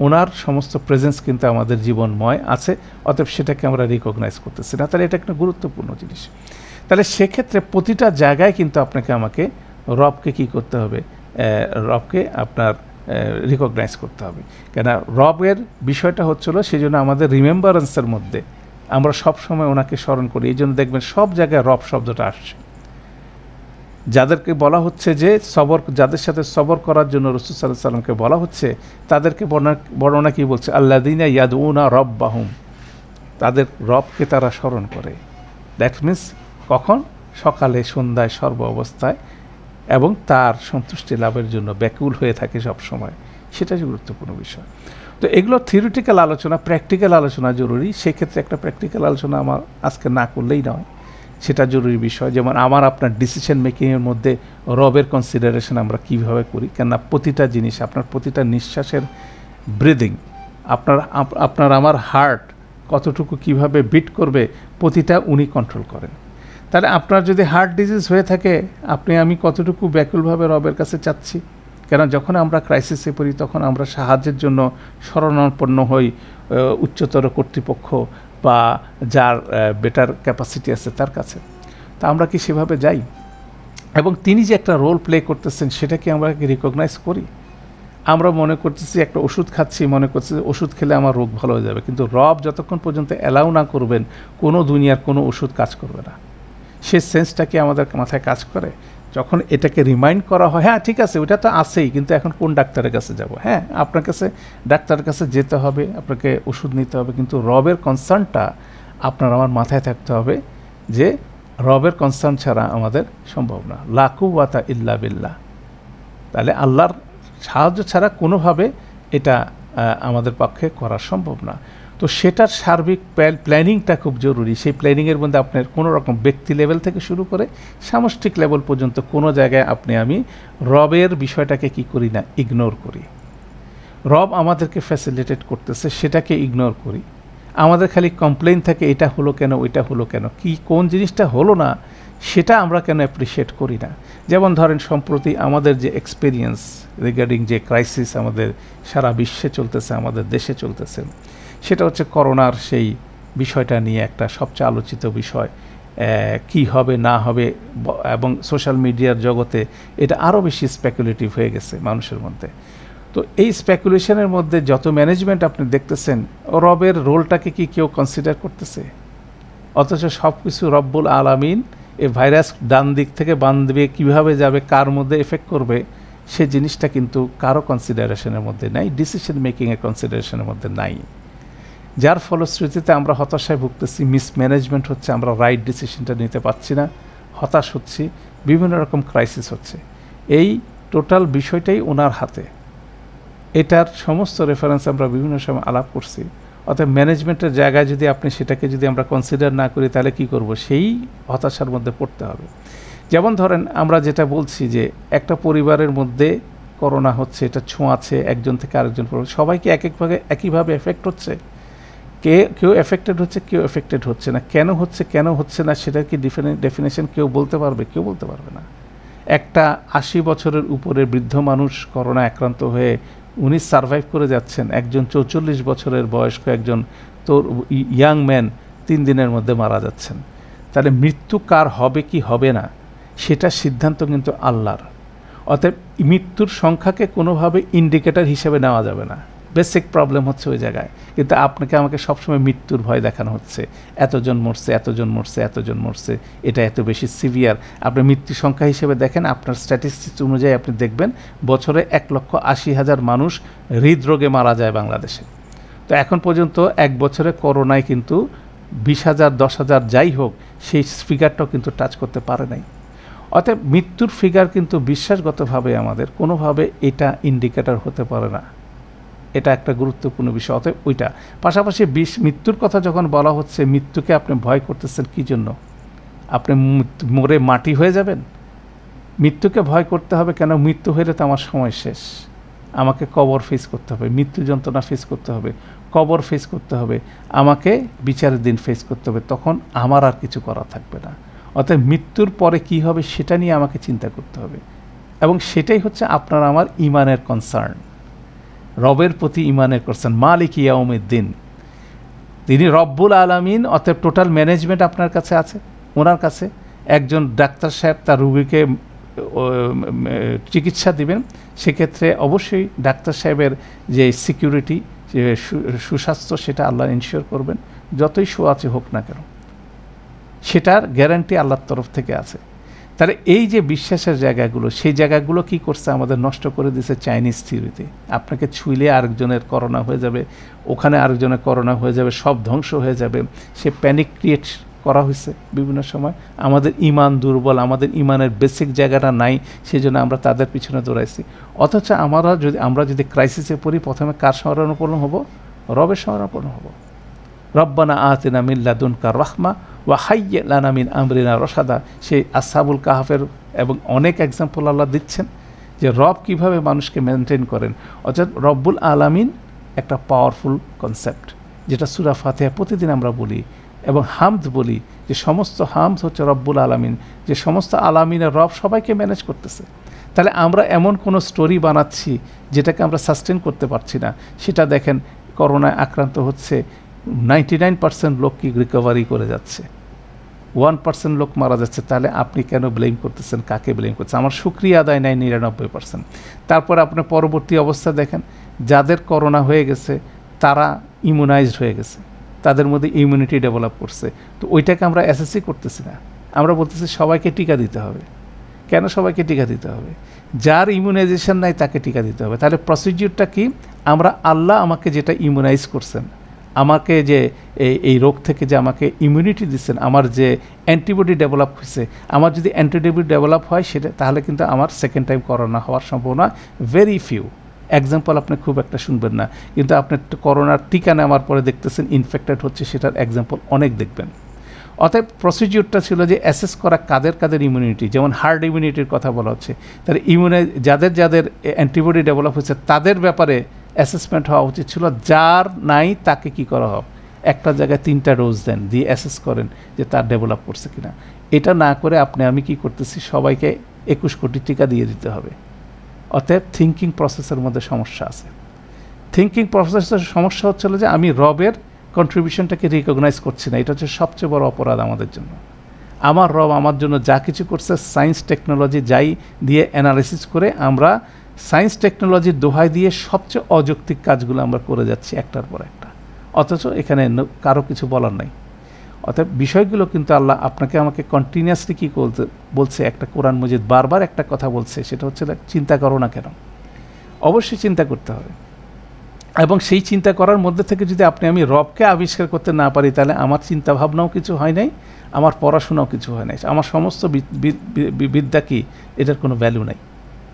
ওনার সমস্ত প্রেজেন্স কিন্তু আমাদের জীবনময় আছে। অতএব সেটাকে আমরা রিকগনাইজ করতেছি না। তাহলে এটা একটা গুরুত্বপূর্ণ জিনিস। তাহলে সেক্ষেত্রে প্রতিটা জায়গায় কিন্তু আপনাকে আমাকে রবকে কী করতে হবে, রবকে আপনার রিকগনাইজ করতে হবে। কেন রবের বিষয়টা হচ্ছিল সেই জন্য আমাদের রিমেম্বারেন্সের মধ্যে আমরা সবসময় ওনাকে স্মরণ করি। এই জন্য দেখবেন সব জায়গায় রব শব্দটা আসছে। যাদেরকে বলা হচ্ছে যে যাদের সাথে সবর করার জন্য রাসূল সাল্লাল্লাহু আলাইহি ওয়াসাল্লামকে বলা হচ্ছে, তাদেরকে বর্ণনা কি বলছে, আল্লাযীনা ইয়াদউনা রাব্বাহুম, তাদের রবকে তারা স্মরণ করে। দ্যাট মিনস কখন? সকালে, সন্ধ্যায়, সর্ব অবস্থায়, এবং তার সন্তুষ্টি লাভের জন্য ব্যাকুল হয়ে থাকে সব সময়। সেটাই গুরুত্বপূর্ণ বিষয়। তো এগুলো থিওরিটিক্যাল আলোচনা, প্র্যাকটিক্যাল আলোচনা জরুরি। সেক্ষেত্রে একটা প্র্যাকটিক্যাল আলোচনা আমার আজকে না করলেই নয়, সেটা জরুরি বিষয়। যেমন আমার আপনার ডিসিশন মেকিংয়ের মধ্যে রবের কনসিডারেশন আমরা কীভাবে করি, কেননা প্রতিটা জিনিস, আপনার প্রতিটা নিঃশ্বাসের ব্রিদিং, আপনার আমার হার্ট কতটুকু কিভাবে বিট করবে, প্রতিটা উনি কন্ট্রোল করেন। তাহলে আপনার যদি হার্ট ডিজিজ হয়ে থাকে, আমি কতটুকু ব্যাকুলভাবে রবের কাছে চাচ্ছি, কেন যখন আমরা ক্রাইসিসে পড়ি তখন আমরা সাহায্যের জন্য শরণাপন্ন হই উচ্চতর কর্তৃপক্ষ বা যার বেটার ক্যাপাসিটি আছে তার কাছে। তা আমরা কি সেভাবে যাই? এবং তিনি যে একটা রোল প্লে করতেছেন সেটা কি আমরা কি রিকগনাইজ করি? আমরা মনে করতেছি একটা ওষুধ খাচ্ছি, মনে করছি ওষুধ খেলে আমার রোগ ভালো হয়ে যাবে, কিন্তু রব যতক্ষণ পর্যন্ত অ্যালাউ না করবেন কোনো দুনিয়ার কোনো ওষুধ কাজ করবে না। সে সেন্সটা কি আমাদের মাথায় কাজ করে? যখন এটাকে রিমাইন্ড করা হয়, হ্যাঁ ঠিক আছে ওটা তো আছেই, কিন্তু এখন কোন ডাক্তারের কাছে যাব? হ্যাঁ, আপনার কাছে ডাক্তারের কাছে যেতে হবে, আপনাকে ওষুধ নিতে হবে, কিন্তু রবের কনসার্নটা আপনার আমার মাথায় থাকতে হবে যে রবের কনসার্ন ছাড়া আমাদের সম্ভব না। লা কুওয়াতা ইল্লা বিল্লাহ। তাহলে আল্লাহর সাহায্য ছাড়া কোনোভাবে এটা আমাদের পক্ষে করা সম্ভব না। তো সেটার সার্বিক প্ল্যানিংটা খুব জরুরি। সেই প্ল্যানিংয়ের মধ্যে আপনার কোনো রকম ব্যক্তি লেভেল থেকে শুরু করে সামষ্টিক লেভেল পর্যন্ত কোনো জায়গায় আমি রবের বিষয়টাকে কি করি না, ইগনোর করি। রব আমাদেরকে ফ্যাসিলিটেট করতেছে, সেটাকে ইগনোর করি। আমাদের খালি কমপ্লেইন থাকে এটা হলো কেন, ওইটা হলো কেন, কি কোন জিনিসটা হলো না সেটা আমরা কেন অ্যাপ্রিসিয়েট করি না। যেমন ধরেন সম্প্রতি আমাদের যে এক্সপিরিয়েন্স রিগার্ডিং যে ক্রাইসিস আমাদের সারা বিশ্বে চলতেছে, আমাদের দেশে চলতেছে, সেটা হচ্ছে করোনার সেই বিষয়টা নিয়ে একটা সবচেয়ে আলোচিত বিষয়। কি হবে না হবে, এবং সোশ্যাল মিডিয়ার জগতে এটা আরও বেশি স্পেকুলেটিভ হয়ে গেছে মানুষের মধ্যে। তো এই স্পেকুলেশনের মধ্যে যত ম্যানেজমেন্ট আপনি দেখতেছেন, রবের রোলটাকে কি কেউ কনসিডার করতেছে? অথচ সব কিছু রব্বুল আলামিন এই ভাইরাস ডান দিক থেকে বাম দিকে কীভাবে যাবে, কার মধ্যে এফেক্ট করবে, সে জিনিসটা কিন্তু কারো কনসিডারেশনের মধ্যে নাই, ডিসিশন মেকিংয়ের কনসিডারেশনের মধ্যে নাই। যার ফলশ্রুতিতে আমরা হতাশায় ভুগতেছি, মিসম্যানেজমেন্ট হচ্ছে, আমরা রাইট ডিসিশনটা নিতে পারছি না, হতাশ হচ্ছি, বিভিন্ন রকম ক্রাইসিস হচ্ছে। এই টোটাল বিষয়টাই ওনার হাতে। এটার সমস্ত রেফারেন্স আমরা বিভিন্ন সময় আলাপ করছি। অর্থাৎ ম্যানেজমেন্টের জায়গায় যদি সেটাকে যদি আমরা কনসিডার না করি তাহলে কি করব? সেই হতাশার মধ্যে পড়তে হবে। যেমন ধরেন আমরা যেটা বলছি যে একটা পরিবারের মধ্যে করোনা হচ্ছে, এটা ছোঁয়াছে একজন থেকে আরেকজন, সবাইকে একইভাবে এফেক্ট হচ্ছে? কেউ এফেক্টেড হচ্ছে, কেউ এফেক্টেড হচ্ছে না। কেন হচ্ছে না সেটার কি ডেফিনেশন কেউ বলতে পারবে? কেউ বলতে পারবে না। একটা 80 বছরের উপরে বৃদ্ধ মানুষ করোনা আক্রান্ত হয়ে উনি সারভাইভ করে যাচ্ছেন, একজন 44 বছরের বয়স্ক একজন ইয়াং ম্যান 3 দিনের মধ্যে মারা যাচ্ছেন। তাহলে মৃত্যু কার হবে কি হবে না সেটা সিদ্ধান্ত কিন্তু আল্লাহর। অতএব মৃত্যুর সংখ্যাকে কোনোভাবে ইন্ডিকেটর হিসেবে নেওয়া যাবে না। বেসিক প্রবলেম হচ্ছে ওই জায়গায়। কিন্তু আপনাকে আমাকে সবসময় মৃত্যুর ভয় দেখানো হচ্ছে, এতজন মরছে, এটা এত বেশি সিভিয়ার। আপনি মৃত্যু সংখ্যা হিসেবে দেখেন, আপনার স্ট্যাটিস্টিক্স অনুযায়ী আপনি দেখবেন বছরে 1,80,000 মানুষ হৃদরোগে মারা যায় বাংলাদেশে। তো এখন পর্যন্ত এক বছরে করোনায় কিন্তু 20,000 10,000 যাই হোক, সেই ফিগারটাও কিন্তু টাচ করতে পারে নাই। অতএব মৃত্যুর ফিগার কিন্তু বিশ্বাসগতভাবে আমাদের কোনোভাবে এটা ইন্ডিকেটর হতে পারে না। এটা একটা গুরুত্বপূর্ণ বিষয়। অতএব ওইটা পাশাপাশি মৃত্যুর কথা যখন বলা হচ্ছে, মৃত্যুকে আপনি ভয় করতেছেন কী জন্য? আপনি মরে মাটি হয়ে যাবেন? মৃত্যুকে ভয় করতে হবে কেন? মৃত্যু হলে তো আমার সময় শেষ, আমাকে কবর ফেস করতে হবে, মৃত্যু যন্ত্রণা ফেস করতে হবে, কবর ফেস করতে হবে, আমাকে বিচারের দিন ফেস করতে হবে, তখন আমার আর কিছু করা থাকবে না। অতএব মৃত্যুর পরে কি হবে সেটা নিয়ে আমাকে চিন্তা করতে হবে, এবং সেটাই হচ্ছে আপনার আমার ইমানের কনসার্ন, রবের প্রতি ইমানের কনসার্ন। মালিক ইয়াউমিদ্দিন, তিনি রব্বুল আলামিন। অতএব টোটাল ম্যানেজমেন্ট আপনার কাছে আছে, ওনার কাছে। একজন ডাক্তার সাহেব তার রোগীকে চিকিৎসা দিবেন, সেক্ষেত্রে অবশ্যই ডাক্তার সাহেবের যে সিকিউরিটি, যে সুস্বাস্থ্য, সেটা আল্লাহ ইনশিওর করবেন, যতই আছে হোক না কেন, সেটার গ্যারান্টি আল্লাহর তরফ থেকে আছে। তাহলে এই যে বিশ্বাসের জায়গাগুলো, সেই জায়গাগুলো কি করছে? আমাদের নষ্ট করে দিয়েছে চাইনিজ থিওরিতে। আপনাকে ছুঁইলে আরেকজনের করোনা হয়ে যাবে, ওখানে আরেকজনের করোনা হয়ে যাবে, সব ধ্বংস হয়ে যাবে। সে প্যানিক ক্রিয়েট করা হয়েছে বিভিন্ন সময়। আমাদের ইমান দুর্বল, আমাদের ইমানের বেসিক জায়গাটা নাই, সেই জন্য আমরা তাদের পিছনে দৌড়াইছি। অথচ আমরা যদি ক্রাইসিসে পড়ি, প্রথমে কার শরণাপন্ন হব? রবের শরণাপন্ন হব। রব্বানা আতিনা মিন লাদুনকা রাহমা ওয়া হাইয়্যি লানা মিন আমরিনা রশাদা। সেই আসহাবুল কাহাফের এবং অনেক এক্সাম্পল আল্লাহ দিচ্ছেন যে রব কিভাবে মানুষকে মেনটেন করেন। অর্থাৎ রব্বুল আলামিন একটা পাওয়ারফুল কনসেপ্ট, যেটা সূরা ফাতিহা প্রতিদিন আমরা বলি এবং হামদ বলি, যে সমস্ত হামদ হচ্ছে রব্বুল আলামিন, যে সমস্ত আলামিনের রব সবাইকে ম্যানেজ করতেছে। তাহলে আমরা এমন কোনো স্টোরি বানাচ্ছি যেটাকে আমরা সাস্টেন করতে পারছি না। সেটা দেখেন, করোনায় আক্রান্ত হচ্ছে 99% লোক কি রিকভারি করে যাচ্ছে, 1% লোক মারা যাচ্ছে। তাহলে আপনি কেন ব্লেম করতেছেন, কাকে ব্লেম করছেন? আমার শুকরিয়া আদায় নেয় 99%। তারপর আপনি পরবর্তী অবস্থা দেখেন, যাদের করোনা হয়ে গেছে তারা ইমিউনাইজড হয়ে গেছে, তাদের মধ্যে ইমিউনিটি ডেভেলপ করছে। তো ওইটাকে আমরা অ্যাসেসই করতেছি না, আমরা বলতেছি সবাইকে টিকা দিতে হবে। কেন সবাইকে টিকা দিতে হবে? যার ইমিউনাইজেশন নাই তাকে টিকা দিতে হবে। তাহলে প্রসিডিউরটা কি? আমরা আল্লাহ আমাকে যেটা ইমিউনাইজ করছেন, আমাকে যে এই রোগ থেকে যে আমাকে ইমিউনিটি দিচ্ছেন, আমার যে অ্যান্টিবডি ডেভেলপ হয়েছে, আমার যদি অ্যান্টিবডি ডেভেলপ হয় সেটা, তাহলে কিন্তু আমার সেকেন্ড টাইম করোনা হওয়ার সম্ভাবনা ভেরি ফিউ। এক্সাম্পল আপনি খুব একটা শুনবেন না, কিন্তু আপনি করোনার টিকা নেওয়ার পরে দেখতেছেন ইনফেক্টেড হচ্ছে, সেটার এক্সাম্পল অনেক দেখবেন। অতএব প্রসিডিউরটা ছিল যে অ্যাসেস করা কাদের কাদের ইমিউনিটি, যেমন হার্ড ইমিউনিটির কথা বলা হচ্ছে, তাহলে যাদের যাদের অ্যান্টিবডি ডেভেলপ হয়েছে তাদের ব্যাপারে অ্যাসেসমেন্ট হওয়া উচিত ছিল। যার নাই তাকে কি করা হোক, একটা জায়গায় 3টা ডোজ দেন, দিয়ে অ্যাসেস করেন যে তার ডেভেলপ করছে কিনা। এটা না করে আমি কি করতেছি, সবাইকে 21 কোটি টিকা দিয়ে দিতে হবে। অতএব থিঙ্কিং প্রসেসের মধ্যে সমস্যা আছে। থিঙ্কিং প্রসেসের সমস্যা হচ্ছিল যে আমি রবের কন্ট্রিবিউশনটাকে রিকগনাইজ করছি না। এটা হচ্ছে সবচেয়ে বড় অপরাধ আমাদের জন্য। আমার রব আমার জন্য যা কিছু করছে, সায়েন্স টেকনোলজি যাই দিয়ে অ্যানালাইসিস করে আমরা সায়েন্স টেকনোলজির দোহাই দিয়ে সবচেয়ে অযৌক্তিক কাজগুলো আমরা করে যাচ্ছি একটার পর একটা, অথচ এখানে কারো কিছু বলার নাই। অতএব বিষয়গুলো কিন্তু আল্লাহ আপনাকে আমাকে কন্টিনিউয়াসলি কী বলছে, একটা কোরআন মজিদ বারবার একটা কথা বলছে, সেটা হচ্ছে চিন্তা করো না কেন। অবশ্যই চিন্তা করতে হবে, এবং সেই চিন্তা করার মধ্যে থেকে যদি আমি রবকে আবিষ্কার করতে না পারি, তাহলে আমার চিন্তা ভাবনাও কিছু হয় নাই, আমার পড়াশোনাও কিছু হয় নাই, আমার সমস্ত বিদ্যা কি, এটার কোনো ভ্যালু নাই,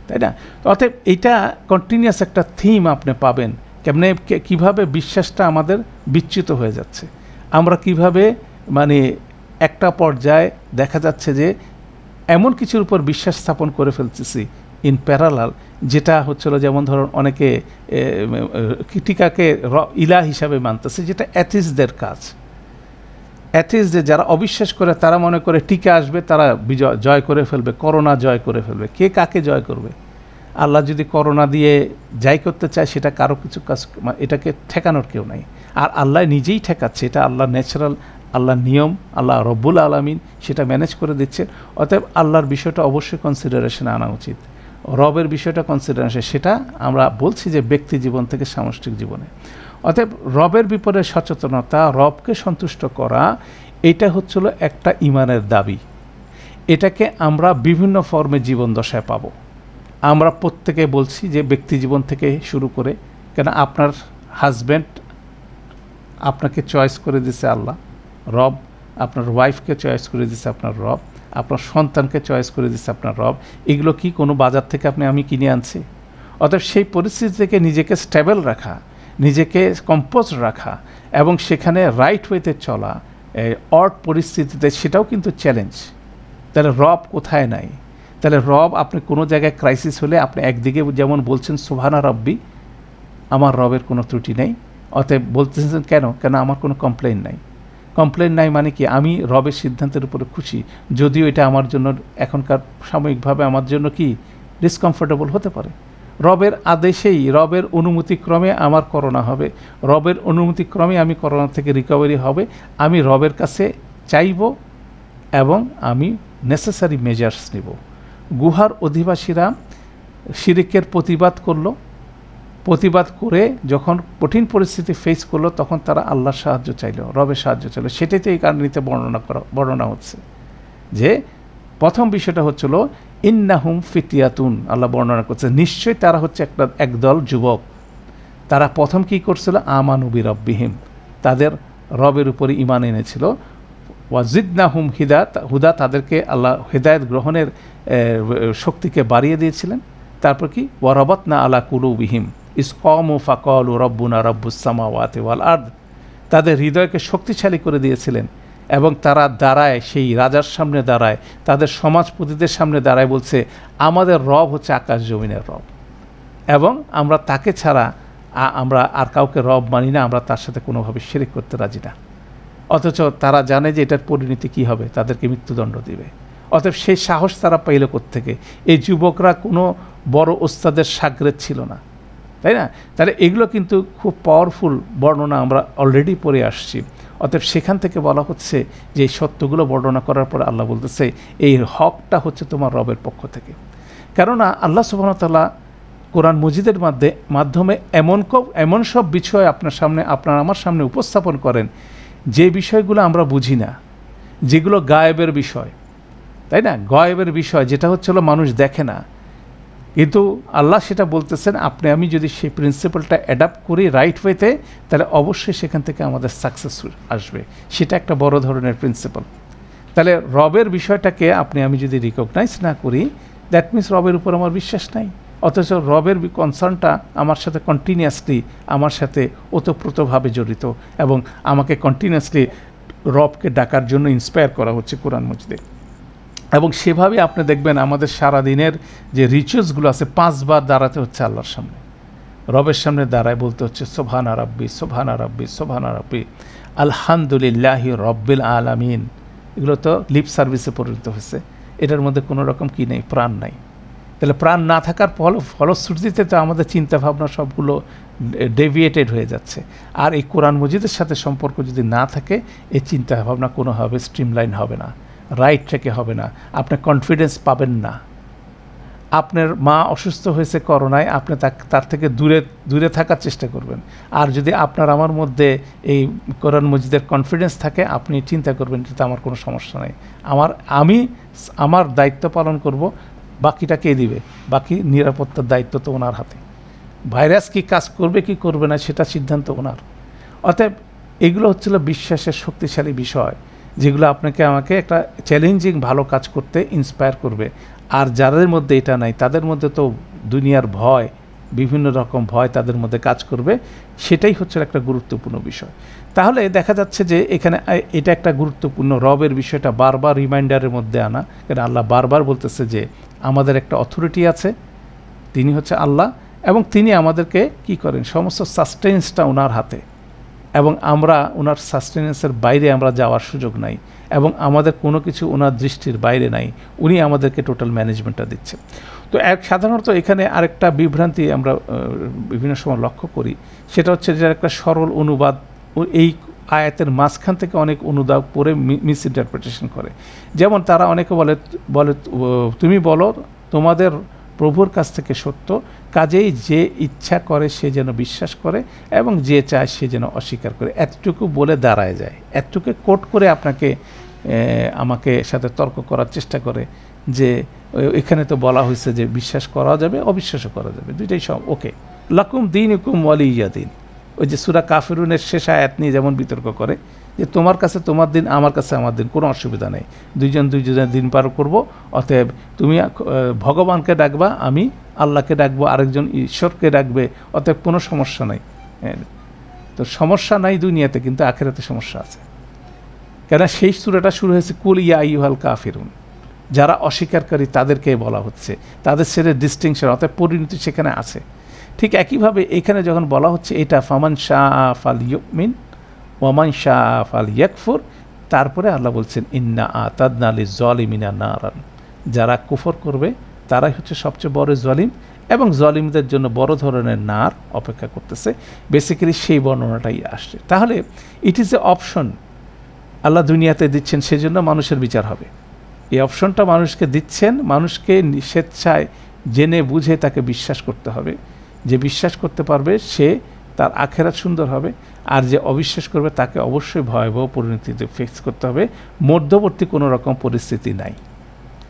তাই না? অতএব এইটা কন্টিনিউয়াস একটা থিম আপনি পাবেন, কেমনে কীভাবে বিশ্বাসটা আমাদের বিচ্যুত হয়ে যাচ্ছে, আমরা কিভাবে একটা পর্যায়ে দেখা যাচ্ছে যে এমন কিছুর উপর বিশ্বাস স্থাপন করে ফেলতেছি ইন প্যারালাল, যেটা হচ্ছিল যেমন ধরুন অনেকে টিকাকে ইলা হিসাবে মানতেছে, যেটা অ্যাথিস্টদের কাজ। অ্যাথিস্টদের যারা অবিশ্বাস করে তারা মনে করে টিকা আসবে, তারা জয় করে ফেলবে, করোনা জয় করে ফেলবে। কে কাকে জয় করবে? আল্লাহ যদি করোনা দিয়ে যাই করতে চায়, সেটা কারো কিছু কাজ, এটাকে ঠেকানোর কেউ নাই। আর আল্লাহ নিজেই ঠেকাচ্ছে, এটা আল্লাহ ন্যাচারাল, আল্লাহর নিয়ম, আল্লাহ রব্বুল আলামিন সেটা ম্যানেজ করে দিচ্ছেন। অতএব আল্লাহর বিষয়টা অবশ্যই কনসিডারেশনে আনা উচিত, রবের বিষয়টা কনসিডারেশন, সেটা আমরা বলছি যে ব্যক্তি জীবন থেকে সামষ্টিক জীবনে। অতএব রবের বিপরে সচেতনতা, রবকে সন্তুষ্ট করা, এটা হচ্ছিল একটা ইমানের দাবি। এটাকে আমরা বিভিন্ন ফর্মে জীবন দশায় পাবো। আমরা প্রত্যেকে বলছি যে ব্যক্তি জীবন থেকে শুরু করে, কেন আপনার হাজব্যান্ড আপনাকে চয়েস করে দিছে আল্লাহ রব, আপনার ওয়াইফকে চয়েস করে দিছে আপনার রব, আপনার সন্তানকে চয়েস করে দিচ্ছে আপনার রব। এগুলো কি কোনো বাজার থেকে আমি কিনে আনছি? অতএব সেই পরিস্থিতি থেকে নিজেকে স্টেবল রাখা, নিজেকে কম্পোজ রাখা, এবং সেখানে রাইট ওয়েতে চলা অড পরিস্থিতিতে, সেটাও কিন্তু চ্যালেঞ্জ। তাহলে রব কোথায় নাই? তাহলে রব, আপনি কোনো জায়গায় ক্রাইসিস হলে আপনি একদিকে যেমন বলছেন সুবহানা রব্বি, আমার রবের কোনো ত্রুটি নেই, অতএব বলতেছেন কেন আমার কোনো কমপ্লেন নাই। কমপ্লেন নাই মানে কি? আমি রবের সিদ্ধান্তের উপরে খুশি, যদিও এটা আমার জন্য এখনকার সাময়িকভাবে আমার জন্য কি ডিসকমফোর্টেবল হতে পারে। রবের আদেশেই, রবের অনুমতিক্রমে আমার করোনা হবে, রবের অনুমতিক্রমে আমি করোনা থেকে রিকভারি হবে, আমি রবের কাছে চাইব এবং আমি নেসেসারি মেজার্স নেব। গুহার অধিবাসীরা শিরকের প্রতিবাদ করলো, প্রতিবাদ করে যখন কঠিন পরিস্থিতি ফেস করলো, তখন তারা আল্লাহর সাহায্য চাইল, রবের সাহায্য চাইল। সেটাইতে এই কারণীতে বর্ণনা হচ্ছে যে প্রথম বিষয়টা হচ্ছিল ইন্নাহুম ফিতিয়াতুন, আল্লাহ বর্ণনা করছে নিশ্চয়ই তারা হচ্ছে একদল যুবক। তারা প্রথম কি করছিল? আমানু বিরব্বিহিম, তাদের রবের উপরে ঈমান এনেছিল। ওয়াজিদনাহুম হুদা, তাদেরকে আল্লাহ হিদায়াত গ্রহণের শক্তিকে বাড়িয়ে দিয়েছিলেন। তারপর কি? ওয়ারাবাতনা আলা কুলুবিহিম ইসকামু ফাকালু রব্বুনা রব্বুস সামাওয়াতি ওয়াল আরদ, তাদের হৃদয়কে শক্তিশালী করে দিয়েছিলেন, এবং তারা দাঁড়ায়, সেই রাজার সামনে দাঁড়ায়, তাদের সমাজপতিদের সামনে দাঁড়ায়, বলছে আমাদের রব হচ্ছে আকাশ জমিনের রব, এবং আমরা তাকে ছাড়া আমরা আর কাউকে রব মানি না, আমরা তার সাথে কোনোভাবে শিরক করতে রাজি না। অথচ তারা জানে যে এটার পরিণতি কী হবে, তাদেরকে মৃত্যুদণ্ড দিবে। অতএব সেই সাহস তারা পাইল কোত্থেকে? এই যুবকরা কোনো বড় ওস্তাদের শাগরেদ ছিল না, তাই না? তাহলে এগুলো কিন্তু খুব পাওয়ারফুল বর্ণনা আমরা অলরেডি পড়ে আসছি। অতএব সেখান থেকে বলা হচ্ছে যে এই সত্যগুলো বর্ণনা করার পর আল্লাহ বলতেছে এই হকটা হচ্ছে তোমার রবের পক্ষ থেকে। কেননা আল্লাহ সুবহানাহু ওয়া তাআলা কোরআন মজিদের মাধ্যমে এমন সব বিষয় আপনার আমার সামনে উপস্থাপন করেন যে বিষয়গুলো আমরা বুঝি না, যেগুলো গায়েবের বিষয়, তাই না? গায়েবের বিষয় যেটা হচ্ছে মানুষ দেখে না, কিন্তু আল্লাহ সেটা বলতেছেন আমি যদি সেই প্রিন্সিপালটা অ্যাডাপ্ট করি রাইট ওয়েতে, তাহলে অবশ্যই সেখান থেকে আমাদের সাকসেস আসবে। সেটা একটা বড় ধরনের প্রিন্সিপাল। তাহলে রবের বিষয়টাকে আমি যদি রিকগনাইজ না করি, দ্যাট মিনস রবের উপর আমার বিশ্বাস নাই। অথচ রবের কনসার্নটা আমার সাথে কন্টিনিউয়াসলি আমার সাথে ওতপ্রোতভাবে জড়িত, এবং আমাকে কন্টিনিউয়াসলি রবকে ডাকার জন্য ইন্সপায়ার করা হচ্ছে কোরআন মজিদে। এবং সেভাবে আপনি দেখবেন আমাদের সারাদিনের যে রিচুয়ালসগুলো আছে, 5 বার দাঁড়াতে হচ্ছে আল্লাহর সামনে, রবের সামনে দাঁড়ায় বলতে হচ্ছে সুবহানা রাব্বি সুবহানা রাব্বি সুবহানা রাব্বি আলহামদুলিল্লাহি রব্বিল আলামিন। এগুলো তো লিপ সার্ভিসে পরিণত হয়েছে, এটার মধ্যে কোনো রকম কি নেই, প্রাণ নাই। তাহলে প্রাণ না থাকার ফলশ্রুতিতে তো আমাদের চিন্তাভাবনা সবগুলো ডেভিয়েটেড হয়ে যাচ্ছে। আর এই কোরআন মজিদের সাথে সম্পর্ক যদি না থাকে, এই চিন্তাভাবনা কোনোভাবে স্ট্রিমলাইন হবে না, রাইট ট্র্যাকে হবে না, আপনি কনফিডেন্স পাবেন না। আপনার মা অসুস্থ হয়েছে করোনায়, আপনি তার থেকে দূরে থাকার চেষ্টা করবেন। আর যদি আপনার আমার মধ্যে এই কোরআন মজিদের কনফিডেন্স থাকে, আপনি চিন্তা করবেন যে আমার কোনো সমস্যা নেই, আমি আমার দায়িত্ব পালন করব, বাকিটা কে দিবে? বাকি নিরাপত্তার দায়িত্ব তো ওনার হাতে। ভাইরাস কি কাজ করবে কি করবে না সেটা সিদ্ধান্ত ওনার। অতএব এগুলো হচ্ছিল বিশ্বাসের শক্তিশালী বিষয়, যেগুলো আমাকে একটা চ্যালেঞ্জিং ভালো কাজ করতে ইন্সপায়ার করবে। আর যাদের মধ্যে এটা নাই, তাদের মধ্যে তো দুনিয়ার ভয়, বিভিন্ন রকম ভয় তাদের মধ্যে কাজ করবে। সেটাই হচ্ছে একটা গুরুত্বপূর্ণ বিষয়। তাহলে দেখা যাচ্ছে যে এখানে এটা একটা গুরুত্বপূর্ণ রবের বিষয়টা বারবার রিমাইন্ডারের মধ্যে আনা, কারণ আল্লাহ বারবার বলতেছে যে আমাদের একটা অথরিটি আছে, তিনি হচ্ছে আল্লাহ, এবং তিনি আমাদেরকে কি করেন, সমস্ত সাস্টেন্সটা ওনার হাতে, এবং আমরা ওনার সাস্টেন্সের বাইরে আমরা যাওয়ার সুযোগ নাই, এবং আমাদের কোনো কিছু ওনার দৃষ্টির বাইরে নাই। উনি আমাদেরকে টোটাল ম্যানেজমেন্টটা দিচ্ছে। তো সাধারণত এখানে আরেকটা বিভ্রান্তি আমরা বিভিন্ন সময় লক্ষ্য করি, সেটা হচ্ছে যে একটা সরল অনুবাদ এই আয়াতের মাঝখান থেকে অনেক অনুবাদ পড়ে মিস ইন্টারপ্রিটেশন করে। যেমন তারা অনেকে বলে তুমি বলো তোমাদের প্রভুর কাছ থেকে সত্য, কাজেই যে ইচ্ছা করে সে যেন বিশ্বাস করে এবং যে চায় সে যেন অস্বীকার করে। এতটুকু বলে দাঁড়ায় যায়, এতটুকু কোট করে আমাকে সাথে তর্ক করার চেষ্টা করে যে এখানে তো বলা হয়েছে যে বিশ্বাস করা যাবে, অবিশ্বাসও করা যাবে, দুইটাই সব ওকে। লাকুম দীনুকুম ওয়ালিয়া দীন, ওই যে সূরা কাফিরুনের শেষ আয়াত নিয়ে যেমন বিতর্ক করে যে তোমার কাছে তোমার দিন, আমার কাছে আমার দিন, কোনো অসুবিধা নেই, দুইজনের দিন পার করব। অতএব তুমি ভগবানকে ডাকবা, আমি আল্লাহকে ডাকবো, আরেকজন ঈশ্বরকে ডাকবে, অতএব কোনো সমস্যা নাই। তো সমস্যা নাই দুনিয়াতে, কিন্তু আখিরাতে সমস্যা আছে। কেন সেই সূরাটা শুরু হয়েছে কুল ইয়া আইয়ুহাল কাফিরুন, যারা অস্বীকারী তাদেরকে বলা হচ্ছে, তাদের ছেড়ে ডিস্টিংশন, অর্থাৎ পরিণতি সেখানে আছে। ঠিক একইভাবে এখানে যখন বলা হচ্ছে এটা ফামান শাআ ফালইউমিন ওয়ামান শাআ ফালইয়াকফুর, তারপরে আল্লাহ বলছেন ইন্না আতাদনা লিয-যালিমিনা নারান, যারা কুফর করবে তারাই হচ্ছে সবচেয়ে বড় জালিম, এবং জালিমদের জন্য বড় ধরনের নার অপেক্ষা করতেছে। বেসিক্যালি সেই বর্ণনাটাই আসছে। তাহলে ইট ইজ এ অপশন আল্লাহ দুনিয়াতে দিচ্ছেন, সেজন্য মানুষের বিচার হবে। এই অপশনটা মানুষকে দিচ্ছেন, মানুষকে স্বেচ্ছায় জেনে বুঝে তাকে বিশ্বাস করতে হবে। যে বিশ্বাস করতে পারবে সে তার আখেরাত সুন্দর হবে, আর যে অবিশ্বাস করবে তাকে অবশ্যই ভয়াবহ পরিণতিতে ফেস করতে হবে। মধ্যবর্তী কোনো রকম পরিস্থিতি নাই,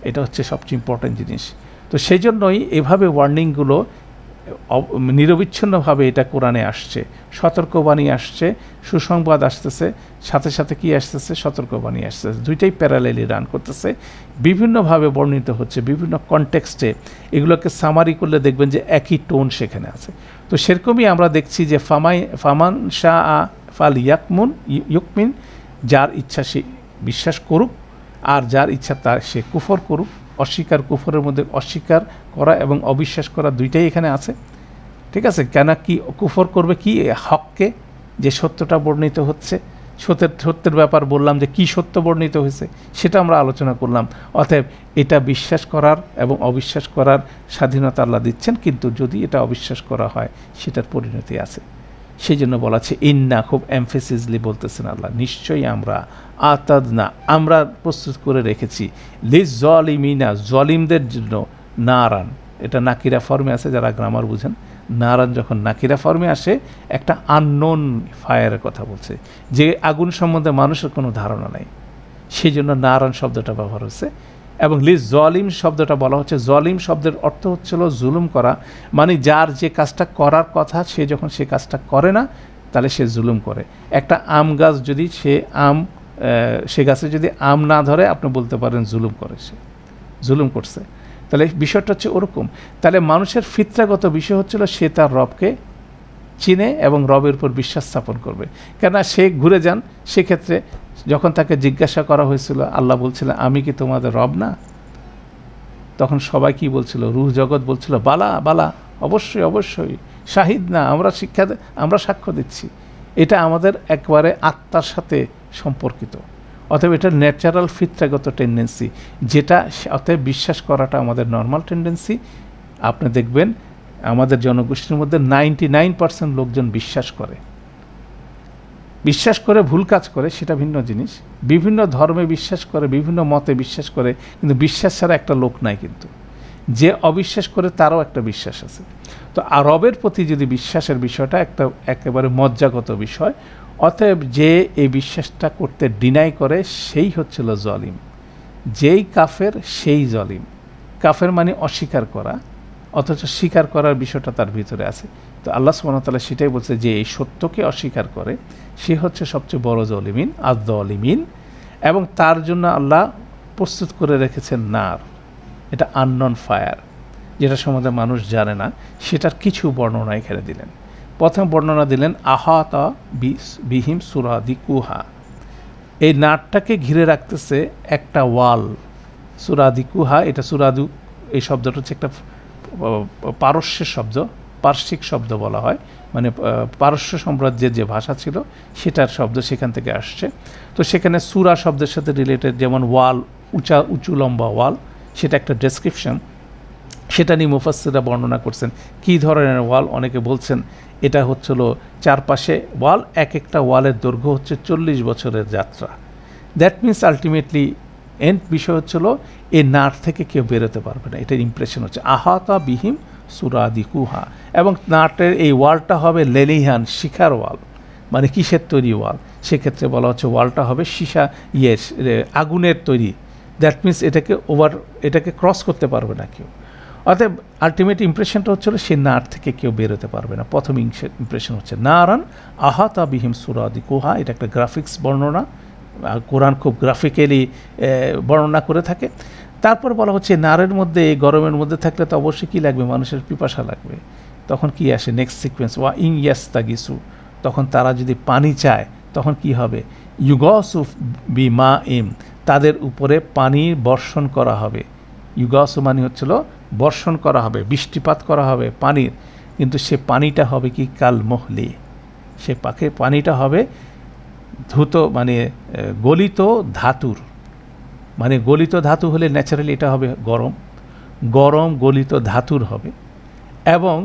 এটা হচ্ছে সবচেয়ে ইম্পর্ট্যান্ট জিনিস। তো সেই জন্যই এভাবে ওয়ার্নিংগুলো নিরবিচ্ছিন্নভাবে এটা কোরআনে আসছে, সতর্কবাণী আসছে, সুসংবাদ আসতেছে, সাথে সাথে কি আসতেছে, সতর্কবাণী আসতেছে, দুইটাই প্যারালেলি রান করতেছে, বিভিন্নভাবে বর্ণিত হচ্ছে, বিভিন্ন কনটেক্সটে। এগুলোকে সামারি করলে দেখবেন যে একই টোন সেখানে আছে। তো সেরকমই আমরা দেখছি যে ফামান শাআ ফালইউমিন, যার ইচ্ছা সে বিশ্বাস করুক, আর যার ইচ্ছা তার সে কুফর করুক। অস্বীকার, কুফরের মধ্যে অস্বীকার করা এবং অবিশ্বাস করা দুইটাই এখানে আছে। ঠিক আছে, কেন কি কুফর করবে কি হককে, যে সত্যটা বর্ণিত হচ্ছে, সত্যের ব্যাপার বললাম যে কি সত্য বর্ণিত হয়েছে সেটা আমরা আলোচনা করলাম। অতএব এটা বিশ্বাস করার এবং অবিশ্বাস করার স্বাধীনতা আল্লাহ দিচ্ছেন, কিন্তু যদি এটা অবিশ্বাস করা হয় সেটার পরিণতি আছে। সেই জন্য বলা আছে ইন্না, খুব এমফেসিসলি বলতেছেন আল্লাহ, নিশ্চয়ই আমরা আতাদনা, আমরা প্রস্তুত করে রেখেছি লিজ জলিমিনা, জলিমদের জন্য নারান, এটা নাকিরা ফর্মে আছে, যারা গ্রামার বুঝেন, নারান যখন নাকিরা ফর্মে আসে একটা আননোন ফায়ারের কথা বলছে, যে আগুন সম্বন্ধে মানুষের কোনো ধারণা নাই, সেই জন্য নারান শব্দটা ব্যবহার হচ্ছে। এবং লিজ জলিম শব্দটা বলা হচ্ছে, জলিম শব্দের অর্থ হচ্ছিল জুলুম করা, মানে যার যে কাজটা করার কথা সে যখন সে কাজটা করে না তাহলে সে জুলুম করে। একটা আম গাছ যদি সে গাছে যদি আম না ধরে আপনি বলতে পারেন জুলুম করে, সে জুলুম করছে। তাহলে বিষয়টা হচ্ছে ওরকম। তাহলে মানুষের ফিতরাগত বিষয় হচ্ছিল সে তার রবকে চিনে এবং রবের উপর বিশ্বাস স্থাপন করবে। কেননা সে ঘুরে যান, সেক্ষেত্রে যখন তাকে জিজ্ঞাসা করা হয়েছিল, আল্লাহ বলছিলেন আমি কি তোমাদের রব না? তখন সবাই কি বলছিল? রূহ জগৎ বলছিল বালা বালা, অবশ্যই অবশ্যই, শাহিদ না, আমরা সাক্ষ্য দিচ্ছি। এটা আমাদের একবারে আত্মার সাথে সম্পর্কিত। অতএব এটা ন্যাচারাল ফিতরাগত টেন্ডেন্সি, যেটা অতএব বিশ্বাস করাটা আমাদের নর্মাল টেন্ডেন্সি। আপনি দেখবেন আমাদের জনগোষ্ঠীর মধ্যে 99% লোকজন বিশ্বাস করে ভুল কাজ করে, সেটা ভিন্ন জিনিস। বিভিন্ন ধর্মে বিশ্বাস করে, বিভিন্ন মতে বিশ্বাস করে, কিন্তু বিশ্বাস ছাড়া একটা লোক নাই। কিন্তু যে অবিশ্বাস করে তারও একটা বিশ্বাস আছে। তো রবের প্রতি যদি বিশ্বাসের বিষয়টা একেবারে মজ্জাগত বিষয়, অতএব যে এই বিশ্বাসটা করতে ডিনাই করে সেই হচ্ছিল জলিম। যেই কাফের সেই জলিম। কাফের মানে অস্বীকার করা, অথচ স্বীকার করার বিষয়টা তার ভিতরে আছে। তো আল্লাহ সুবহানাহু ওয়া তাআলা সেটাই বলছে যে এই সত্যকে অস্বীকার করে সে হচ্ছে সবচেয়ে বড় জলিমিন, আয-যালিমিন। এবং তার জন্য আল্লাহ প্রস্তুত করে রেখেছেন নার, এটা আননন ফায়ার, যেটা সম্বন্ধে মানুষ জানে না, সেটার কিছু বর্ণনা এখানে দিলেন। প্রথম বর্ণনা দিলেন আহাতা বিহিম সুরাদিকুহা, এই নারটাকে ঘিরে রাখতেছে একটা ওয়াল। সুরাদিকুহা, এটা সুরাদু এই শব্দটা হচ্ছে একটা পারস্যের শব্দ, পার্শ্বিক শব্দ বলা হয়, মানে পারস্য সাম্রাজ্যের যে ভাষা ছিল সেটার শব্দ সেখান থেকে আসছে। তো সেখানে সুরা শব্দের সাথে রিলেটেড, যেমন ওয়াল, উঁচু লম্বা ওয়াল, সেটা একটা ডেসক্রিপশন। সেটা নিয়ে মুফাসসিররা বর্ণনা করছেন কী ধরনের ওয়াল। অনেকে বলছেন এটা হচ্ছিল চারপাশে ওয়াল, একটা ওয়ালের দৈর্ঘ্য হচ্ছে 40 বছরের যাত্রা। দ্যাট মিনস আলটিমেটলি এন্ড বিষয় হচ্ছিল এই নাট থেকে কেউ বেরোতে পারবে না, এটার ইমপ্রেশন হচ্ছে আহাতা বিহিম সুরাদিকুহা। এবং নাটের এই ওয়ালটা হবে লেলিহান, শিখার ওয়াল, মানে কিসের তৈরি ওয়াল? সেক্ষেত্রে বলা হচ্ছে ওয়ালটা হবে সীসা আগুনের তৈরি। দ্যাট মিনস এটাকে ক্রস করতে পারবে না কেউ। অতএব আলটিমেট ইমপ্রেশনটা হচ্ছিল সে নাট থেকে কেউ বেরোতে পারবে না। প্রথম ইমপ্রেশন হচ্ছে নারান আহাতা বিহিম সুরাদিকুহা, এটা একটা গ্রাফিক্স বর্ণনা, কোরআন খুব গ্রাফিক্যালি বর্ণনা করে থাকে। তারপর বলা হচ্ছে নারের মধ্যে, গরমের মধ্যে থাকলে তো অবশ্যই কী লাগবে? মানুষের পিপাসা লাগবে। তখন কি আসে নেক্সট সিকোয়েন্স? ওয়া ইং ইয়াস্তাগিসু, তখন তারা যদি পানি চায় তখন কি হবে? ইউগাসুফ বিমা ইম, তাদের উপরে পানি বর্ষণ করা হবে। ইউগাসু মানে হচ্ছিল বর্ষণ করা হবে, বৃষ্টিপাত করা হবে পানির, কিন্তু সে পানিটা হবে কি? কাল মোহলি, সে পানিটা হবে ধুত, মানে গলিত ধাতুর। মানে গলিত ধাতু হলে ন্যাচারালি এটা হবে গরম গলিত ধাতুর হবে। এবং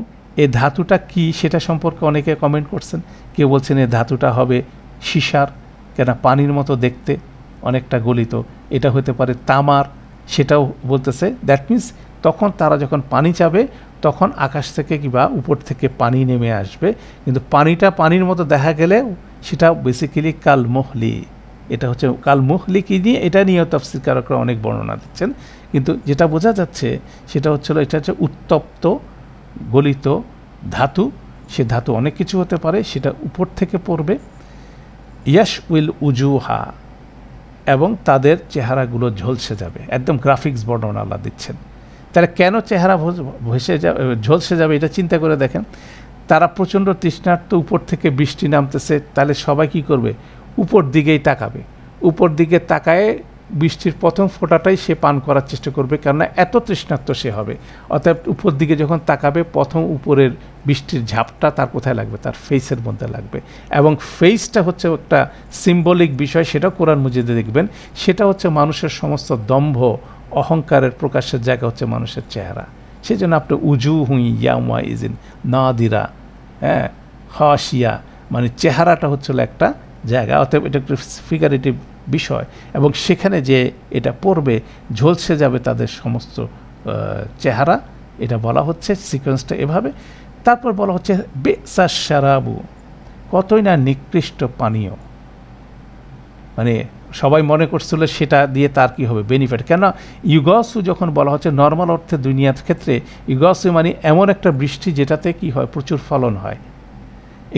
এই ধাতুটা কি সেটা সম্পর্কে অনেকে কমেন্ট করছেন। কেউ বলছেন এই ধাতুটা হবে সীসার, কেন পানির মতো দেখতে, অনেকটা গলিত। এটা হতে পারে তামার, সেটাও বলতেছে। দ্যাট মিনস তখন তারা যখন পানি চাবে তখন আকাশ থেকে কিংবা উপর থেকে পানি নেমে আসবে, কিন্তু পানিটা পানির মতো দেখা গেলে সেটা বেসিক্যালি কাল মোহলি। এটা হচ্ছে কাল মোহলি কি নিয়ে, এটা নিয়েও তাফসীরকারকরা অনেক বর্ণনা দিচ্ছেন। কিন্তু যেটা বোঝা যাচ্ছে সেটা হচ্ছিল এটা হচ্ছে উত্তপ্ত গলিত ধাতু। সে ধাতু অনেক কিছু হতে পারে, সেটা উপর থেকে পড়বে। ইয়াশ উইল উজুহা, এবং তাদের চেহারাগুলো ঝলসে যাবে। একদম গ্রাফিক্স বর্ণনা আল্লাহ দিচ্ছেন। তাহলে কেন চেহারা ঝলসে যাবে এটা চিন্তা করে দেখেন। তারা প্রচণ্ড তৃষ্ণার্ত, উপর থেকে বৃষ্টি নামতেছে, তাহলে সবাই কি করবে? উপর দিকেই তাকাবে। উপর দিকে তাকায় বৃষ্টির প্রথম ফোঁটাটাই সে পান করার চেষ্টা করবে, কেননা এত তৃষ্ণার্ত সে হবে। অতএব উপর দিকে যখন তাকাবে, প্রথম উপরের বৃষ্টির ঝাপটা তার কোথায় লাগবে? তার ফেসের মধ্যে লাগবে। এবং ফেসটা হচ্ছে একটা সিম্বলিক বিষয়, সেটাও কোরআন মজিদে দেখবেন। সেটা হচ্ছে মানুষের সমস্ত দম্ভ অহংকারের প্রকাশের জায়গা হচ্ছে মানুষের চেহারা। সেই জন্য আপনি উজু হুই ইয়ামা ইজিন নাদিরা, হ্যাঁ, খাশিয়া, মানে চেহারাটা হচ্ছিল একটা জায়গা। অতএব এটা একটা ফিগারেটিভ বিষয়, এবং সেখানে যে এটা পড়বে ঝলসে যাবে তাদের সমস্ত চেহারা। এটা বলা হচ্ছে সিকোয়েন্সটা এভাবে। তারপর বলা হচ্ছে বেসা শারাবু, কতই না নিকৃষ্ট পানীয়। মানে সবাই মনে করছিল সেটা দিয়ে তার কি হবে বেনিফিট। কেন ইউগসু যখন বলা হচ্ছে নর্মাল অর্থে দুনিয়ার ক্ষেত্রে ইউগসু মানে এমন একটা বৃষ্টি যেটাতে কি হয়, প্রচুর ফলন হয়,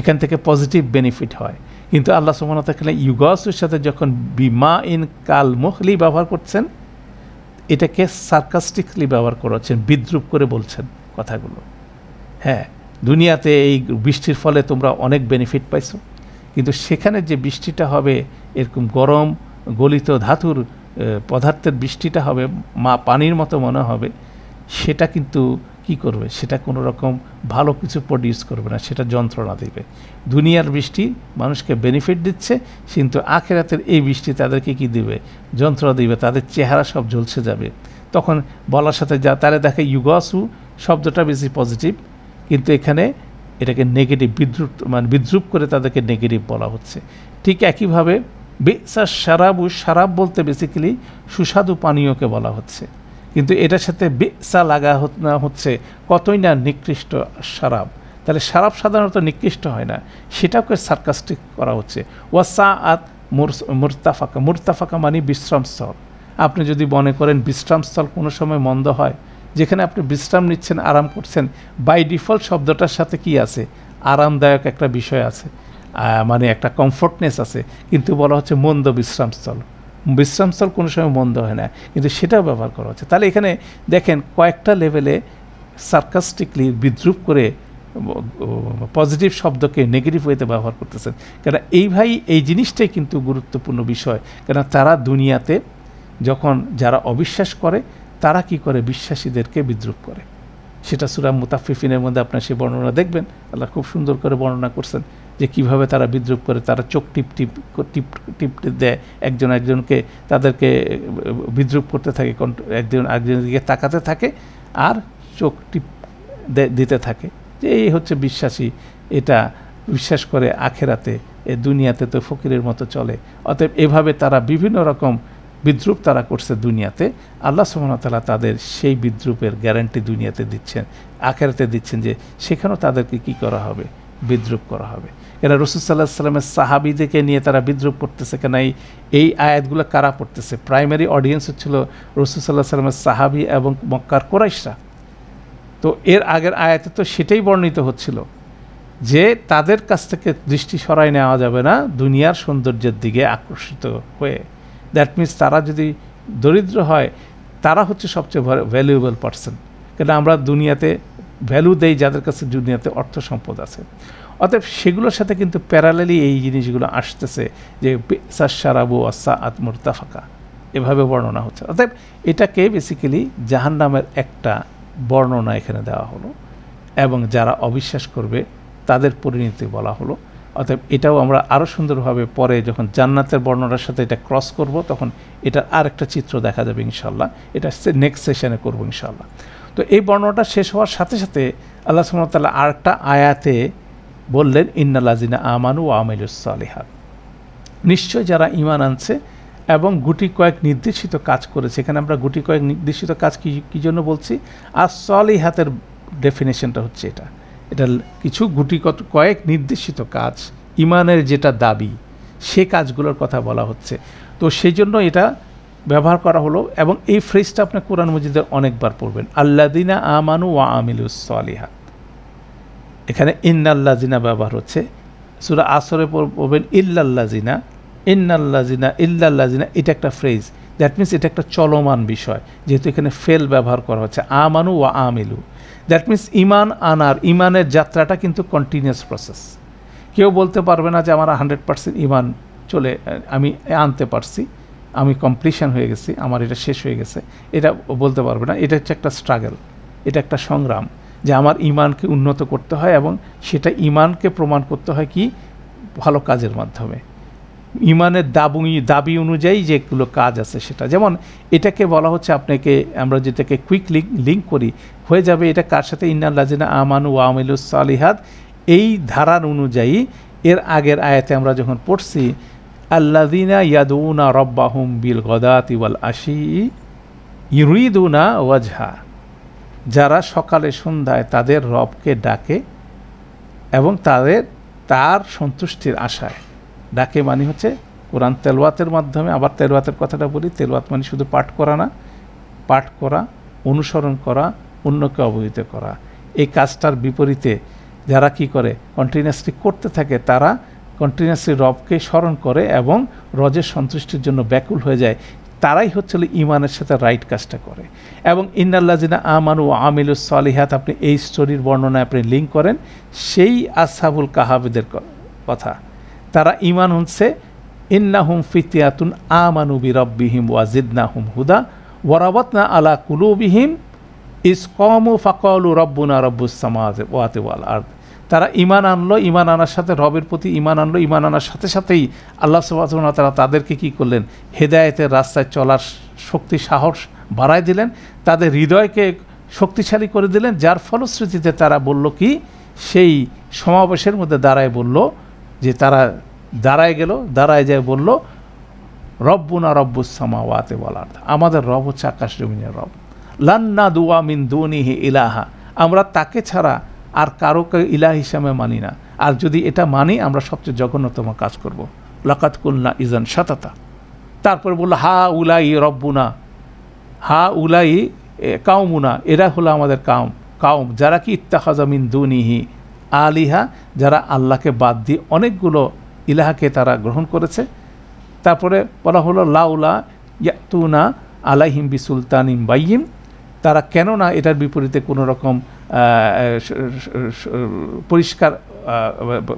এখান থেকে পজিটিভ বেনিফিট হয়। কিন্তু আল্লাহ সুবহানাহু ওয়া তাআলা ইউগসুর সাথে যখন বিমা ইন কাল মুখলি ব্যবহার করছেন, এটাকে সার্কাস্টিকলি ব্যবহার করেছেন, বিদ্রুপ করে বলছেন কথাগুলো। হ্যাঁ, দুনিয়াতে এই বৃষ্টির ফলে তোমরা অনেক বেনিফিট পাইছো, কিন্তু সেখানে যে বৃষ্টিটা হবে এরকম গরম গলিত ধাতুর পদার্থের বৃষ্টিটা হবে, পানির মতো মনে হবে, সেটা কিন্তু কি করবে? সেটা কোনো রকম ভালো কিছু প্রডিউস করবে না, সেটা যন্ত্রণা দেবে। দুনিয়ার বৃষ্টি মানুষকে বেনিফিট দিচ্ছে, কিন্তু আখিরাতের এই বৃষ্টি তাদেরকে কি দিবে? যন্ত্রণা দিবে, তাদের চেহারা সব ঝলসে যাবে। তখন বলার সাথে যা তারা দেখে ইউগসু শব্দটা বেশি পজিটিভ, কিন্তু এখানে এটাকে নেগেটিভ, বিদ্রুপ করে তাদেরকে নেগেটিভ বলা হচ্ছে। ঠিক একইভাবে বেসা শারাবু, শারাব বলতে বেসিক্যালি সুস্বাদু পানীয়কে বলা হচ্ছে, কিন্তু এটার সাথে বেসা লাগা হচ্ছে কতই না নিকৃষ্ট শারাব। তাহলে শারাব সাধারণত নিকৃষ্ট হয় না, সেটাকে সার্কাস্টিক করা হচ্ছে। ওয়াসা আত মুরতাফাকা, মুরতাফাকা মানে বিশ্রামস্থল। আপনি যদি মনে করেন বিশ্রামস্থল কোনো সময় মন্দ হয়, যেখানে আপনি বিশ্রাম নিচ্ছেন, আরাম করছেন, বাই ডিফল্ট শব্দটার সাথে কি আছে? আরামদায়ক একটা বিষয় আছে, মানে একটা কমফোর্টনেস আছে, কিন্তু বলা হচ্ছে মন্দ বিশ্রামস্থল। বিশ্রামস্থল কোনো সময় মন্দ হয় না, কিন্তু সেটাও ব্যবহার করা হচ্ছে। তাহলে এখানে দেখেন কয়েকটা লেভেলে সার্কাস্টিকলি বিদ্রুপ করে পজিটিভ শব্দকে নেগেটিভ ওয়েতে ব্যবহার করতেছেন। কেন এই জিনিসটাই কিন্তু গুরুত্বপূর্ণ বিষয়। কেন তারা দুনিয়াতে যখন যারা অবিশ্বাস করে, তারা কি করে? বিশ্বাসীদেরকে বিদ্রুপ করে। সেটা সূরা মুতাফফিফিনের মধ্যে আপনার সেই বর্ণনা দেখবেন, আল্লাহ খুব সুন্দর করে বর্ণনা করছেন যে কিভাবে তারা বিদ্রুপ করে। তারা চোখ টিপ দেয় একজনকে, তাদেরকে বিদ্রুপ করতে থাকে, একজনের দিকে তাকাতে থাকে আর চোখ টিপ দিতে থাকে, যে এই হচ্ছে বিশ্বাসী, এটা বিশ্বাস করে আখেরাতে, এ দুনিয়াতে তো ফকিরের মতো চলে। অতএব এভাবে তারা বিভিন্ন রকম বিদ্রুপ তারা করছে দুনিয়াতে। আল্লাহ সুবহানাহু ওয়া তাআলা তাদের সেই বিদ্রুপের গ্যারান্টি দুনিয়াতে দিচ্ছেন, আখেরাতে দিচ্ছেন, যে সেখানেও তাদেরকে কি করা হবে? বিদ্রুপ করা হবে। এরা রাসূল সাল্লাল্লাহু আলাইহি ওয়াসাল্লামের সাহাবীদেরকে নিয়ে তারা বিদ্রুপ করতেছে। কেন এই আয়াতগুলো কারা পড়তেছে? প্রাইমারি অডিয়েন্স হচ্ছিল রাসূল সাল্লাল্লাহু আলাইহি ওয়াসাল্লামের সাহাবী এবং মক্কার কুরাইশরা। তো এর আগের আয়াতে তো সেটাই বর্ণিত হচ্ছিল যে তাদের কাছ থেকে দৃষ্টি সরাই নেওয়া যাবে না দুনিয়ার সৌন্দর্যের দিকে আকর্ষিত হয়ে। দ্যাট মিনস তারা যদি দরিদ্র হয়, তারা হচ্ছে সবচেয়ে ভ্যালুয়েবল পারসন। কেন আমরা দুনিয়াতে ভ্যালু দেই যাদের কাছে দুনিয়াতে অর্থ সম্পদ আছে। অতএব সেগুলোর সাথে কিন্তু প্যারালালি এই জিনিসগুলো আসতেছে, যে বেসা শারাবু ওয়াসা আত মুরতাফাকা, এভাবে বর্ণনা হচ্ছে। অতএব এটাকে বেসিক্যালি জাহান্নামের একটা বর্ণনা এখানে দেওয়া হলো, এবং যারা অবিশ্বাস করবে তাদের পরিণতি বলা হলো। অতএব এটাও আমরা আরও সুন্দরভাবে পরে যখন জান্নাতের বর্ণনার সাথে এটা ক্রস করব, তখন এটার আর একটা চিত্র দেখা যাবে ইনশাল্লাহ। এটা নেক্সট সেশনে করবো ইনশাল্লাহ। তো এই বর্ণনাটা শেষ হওয়ার সাথে সাথে আল্লাহ সুবহানাহু ওয়া তাআলা আরেকটা আয়াতে বললেন, ইন্নাল্লাযিনা আমানু ওয়া আমিলুস সালিহাত, নিশ্চয় যারা ঈমান আনছে এবং গুটি কয়েক নির্দেশিত কাজ করেছে। এখানে আমরা গুটি কয়েক নির্দেশিত কাজ কী জন্য বলছি? আর সালিহাতের ডেফিনেশনটা হচ্ছে এটা কিছু গুটি কয়েক নির্দেশিত কাজ, ঈমানের যেটা দাবি, সে কাজগুলোর কথা বলা হচ্ছে। তো সেই জন্য এটা ব্যবহার করা হলো, এবং এই ফ্রেজটা আপনি কোরআন মজিদে অনেকবার পড়বেন, আল্লাযিনা আমানু ওয়া আমিলুস সালিহাত। এখানে ইন্নাল্লাযিনা ব্যবহার হচ্ছে, সূরা আসরে পড়বেন ইল্লাল্লাযিনা, ইল্লাল্লাযিনা, এটা একটা ফ্রেজ। দ্যাট মিনস এটা একটা চলমান বিষয়, যেহেতু এখানে ফেল ব্যবহার করা হচ্ছে, আমানু ওয়া আমিলু। দ্যাট মিনস ইমানের যাত্রাটা কিন্তু কন্টিনিউয়াস প্রসেস। কেউ বলতে পারবে না যে আমার 100% ইমান আমি আনতে পারছি, আমি কমপ্লিশন হয়ে গেছি, আমার এটা শেষ হয়ে গেছে, এটা বলতে পারবে না। এটা হচ্ছে একটা স্ট্রাগল, এটা একটা সংগ্রাম যে আমার ইমানকে উন্নত করতে হয়, এবং সেটা ইমানকে প্রমাণ করতে হয় কি ভালো কাজের মাধ্যমে। ইমানের দাবি অনুযায়ী যেগুলো কাজ আছে সেটা, যেমন এটাকে বলা হচ্ছে আপনাকে, আমরা যেটাকে কুইক লিঙ্ক করি হয়ে যাবে এটা কার সাথে, ইন্নাল্লাযিনা আমানু ওয়া আমিলুস সালিহাত, এই ধারার অনুযায়ী এর আগের আয়াতে আমরা যখন পড়ছি আল্লাযিনা ইয়াদউনা রাব্বাহুম বিল গাদাতি ওয়াল আশি ইউরিদুনা ওয়াজহা, যারা সকালে সন্ধ্যায় তাদের রবকে ডাকে এবং তার সন্তুষ্টির আশায় ডাকে, মানে হচ্ছে কোরআন তেলাওয়াতের মাধ্যমে। আবার তেলাওয়াতের কথাটা বলি, তেলাওয়াত মানে শুধু পাঠ করা না, পাঠ করা, অনুসরণ করা, অন্যকে অবহিত করা। এই কাজটার বিপরীতে যারা কি করে কন্টিনিউয়াসলি করতে থাকে, তারা কন্টিনিউয়াসলি রবকে স্মরণ করে এবং রজের সন্তুষ্টির জন্য ব্যাকুল হয়ে যায়, তারাই হচ্ছিল ইমানের সাথে রাইট কাজটা করে। এবং ইন্নাল্লাযিনা আমানু ওয়া আমিলুস সালিহাত, আপনি এই স্টোরির বর্ণনায় আপনি লিঙ্ক করেন সেই আসহাবুল কাহাফদের কথা। তারা ইমান হচ্ছে ইন্নাহুম ফিতিয়াতুন আমানু বিরাব্বিহিম ওয়া জিদনাহুম হুদা ওয়া রাবাতনা আলা কুলুবিহিম ইস কামু ফাকালু রব্বুনা রব্বুস সামাওয়াতি ওয়াল আরদ। তারা ইমান আনলো, ইমান আনার সাথে রবের প্রতি ইমান আনলো, ইমান আনার সাথে সাথেই আল্লাহ সুবহানাহু ওয়া তাআলা তাদেরকে কী করলেন, হেদায়েতের রাস্তায় চলার শক্তি সাহস বাড়ায় দিলেন, তাদের হৃদয়কে শক্তিশালী করে দিলেন, যার ফলশ্রুতিতে তারা বলল কি, সেই সমাবেশের মধ্যে দাঁড়ায় বলল যে, তারা দাঁড়ায় যায় বলল রব্বুনা রব্বুস সামাওয়াতি ওয়াল আরদ, আমাদের রব হচ্ছে আকাশ জমিনের রব, লান নাদুয়া মিন দুনিহি ইলাহা, আমরা তাকে ছাড়া আর কারোকে ইলাহ হিসাবে মানি না, আর যদি এটা মানি আমরা সবচেয়ে জঘন্যতম কাজ করব, লাকাত কুলনা ইজান শাতাতা। তারপর বলল হা উলাই রব্বুনা, হা উলাই কাউমুনা, এরা হলো আমাদের কাউম যারা কি ইত্তাখাযা মিন দুনিহি আলিহা, যারা আল্লাহকে বাদ দিয়ে অনেকগুলো ইলাহাকে তারা গ্রহণ করেছে। তারপরে বলা হলো লাউলা ইয়াতুনা আলাইহিম বিসুলতানিম বাইয়িন, তারা কেন না এটার বিপরীতে কোনো রকম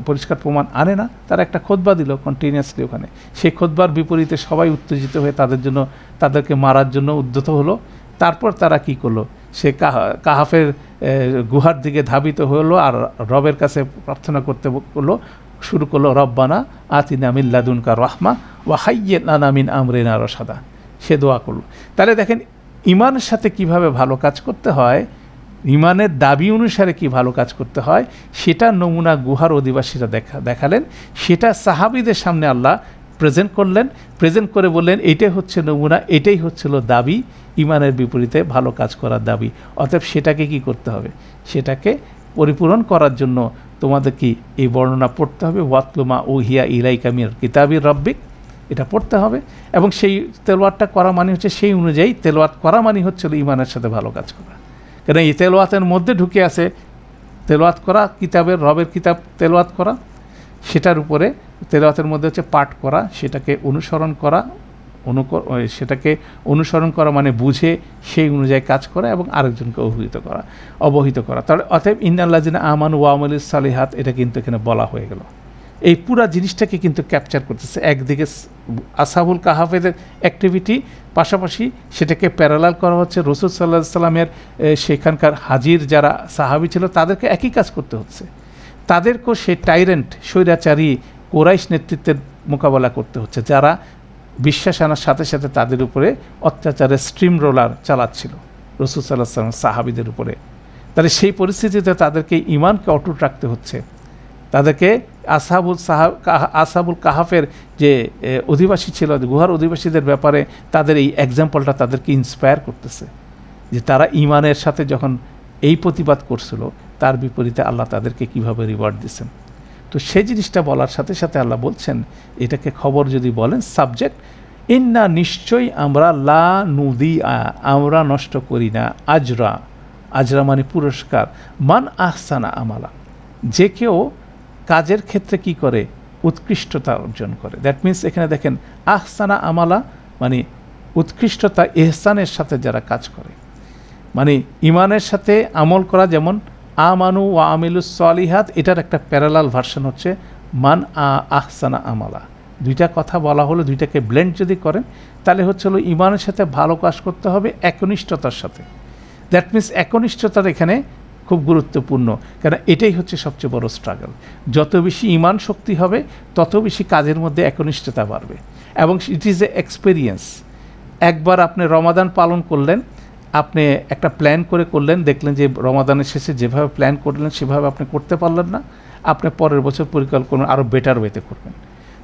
পরিষ্কার প্রমাণ আনে না। তারা একটা খুতবা দিল কন্টিনিউয়াসলি ওখানে, সেই খুতবার বিপরীতে সবাই উত্তেজিত হয়ে তাদেরকে মারার জন্য উদ্যত হলো। তারপর তারা কি করলো, সে কাহাফের গুহার দিকে ধাবিত হলো আর রবের কাছে প্রার্থনা করতে শুরু করলো, রব্বানা আতিনা মিন লাদুনকা রাহমা ওয়া হাইয়্যিন লানা মিন আমরিনা রাশাদা, সে দোয়া করলো। তাহলে দেখেন ইমানের সাথে কিভাবে ভালো কাজ করতে হয়, ইমানের দাবি অনুসারে কি ভালো কাজ করতে হয়, সেটা নমুনা গুহার অধিবাসীরা দেখালেন, সেটা সাহাবীদের সামনে আল্লাহ প্রেজেন্ট করলেন, প্রেজেন্ট করে বললেন এইটাই হচ্ছে নমুনা, এটাই হচ্ছিল দাবি, ইমানের বিপরীতে ভালো কাজ করার দাবি। অতএব সেটাকে কি করতে হবে, সেটাকে পরিপূরণ করার জন্য তোমাদের কি এই বর্ণনা পড়তে হবে, ওয়াতলুমা উহিয়া ইলাইকা মিনাল কিতাবির রাব্বিক, এটা পড়তে হবে। এবং সেই তেলাওয়াতটা করা মানে হচ্ছে সেই অনুযায়ী তেলাওয়াত করা মানে হচ্ছিল ইমানের সাথে ভালো কাজ করা। কারণ এই তেলাওয়াতের মধ্যে ঢুকে আছে তেলাওয়াত করা, কিতাবের রবের কিতাব তেলাওয়াত করা, সেটার উপরে তেলাওয়াতের মধ্যে হচ্ছে পাঠ করা, সেটাকে অনুসরণ করা মানে বুঝে সেই অনুযায়ী কাজ করা এবং আরেকজনকে অবহিত করা। তাহলে অতএব ইন্নাল্লাযিনা আমানু ওয়া আমিলুস সালিহাত, এটা কিন্তু এখানে বলা হয়ে গেল। এই পুরা জিনিসটাকে কিন্তু ক্যাপচার করতেছে। একদিকে আসহাবুল কাহাফের অ্যাক্টিভিটি, পাশাপাশি সেটাকে প্যারালাল করা হচ্ছে রাসূল সাল্লাল্লাহু আলাইহি ওয়াসাল্লামের সেখানকার হাজির যারা সাহাবী ছিল তাদেরকে একই কাজ করতে হচ্ছে। তাদেরকেও সেই টাইরেন্ট স্বৈরাচারী কুরাইশ নেতৃত্বের মোকাবেলা করতে হচ্ছে, যারা বিশ্বাস আনার সাথে সাথে তাদের উপরে অত্যাচারের স্ট্রিম রোলার চালাচ্ছিল রাসূল সাল্লাল্লাহু আলাইহি ওয়াসাল্লাম সাহাবীদের উপরে। তাহলে সেই পরিস্থিতিতে তাদেরকে ইমানকে অটুট রাখতে হচ্ছে, তাদেরকে আসহাবুল কাহাফের যে অধিবাসী ছিল, গুহার অধিবাসীদের ব্যাপারে তাদের এই এক্সাম্পলটা তাদেরকে ইন্সপায়ার করতেছে যে তারা ইমানের সাথে যখন এই প্রতিবাদ করছিল তার বিপরীতে আল্লাহ তাদেরকে কিভাবে রিওয়ার্ড দিচ্ছেন। তো সেই জিনিসটা বলার সাথে সাথে আল্লাহ বলছেন, এটাকে খবর যদি বলেন সাবজেক্ট, ইন্না নিশ্চয়ই আমরা লা নুদি, আমরা নষ্ট করি না, আজরা মানে পুরস্কার, মান আহসানা আমালা, যে কেউ কাজের ক্ষেত্রে কি করে উৎকৃষ্টতা অর্জন করে। দ্যাট মিনস এখানে দেখেন আহসানা আমালা মানে উৎকৃষ্টতা, ইহসানের সাথে যারা কাজ করে, মানে ইমানের সাথে আমল করা, যেমন আমানু ওয়া আমিলুস সালিহাত, এটার একটা প্যারালাল ভার্সন হচ্ছে মান আহসানা আমালা, দুইটা কথা বলা হলো, দুইটাকে ব্লেন্ড যদি করেন তাহলে হচ্ছে হলো ইমানের সাথে ভালো কাজ করতে হবে একনিষ্ঠতার সাথে। দ্যাট মিনস একনিষ্ঠতার এখানে খুব গুরুত্বপূর্ণ, কারণ এটাই হচ্ছে সবচেয়ে বড় স্ট্রাগল। যত বেশি ইমান শক্তি হবে তত বেশি কাজের মধ্যে একনিষ্ঠতা বাড়বে, এবং ইট ইজ এ এক্সপেরিয়েন্স। একবার আপনি রমাদান পালন করলেন, আপনি একটা প্ল্যান করে করলেন, দেখলেন যে রমাদানের শেষে যেভাবে প্ল্যান করলেন সেভাবে আপনি করতে পারলেন না, আপনি পরের বছর পরিকল্পনা আরও বেটার ওয়েতে করবেন।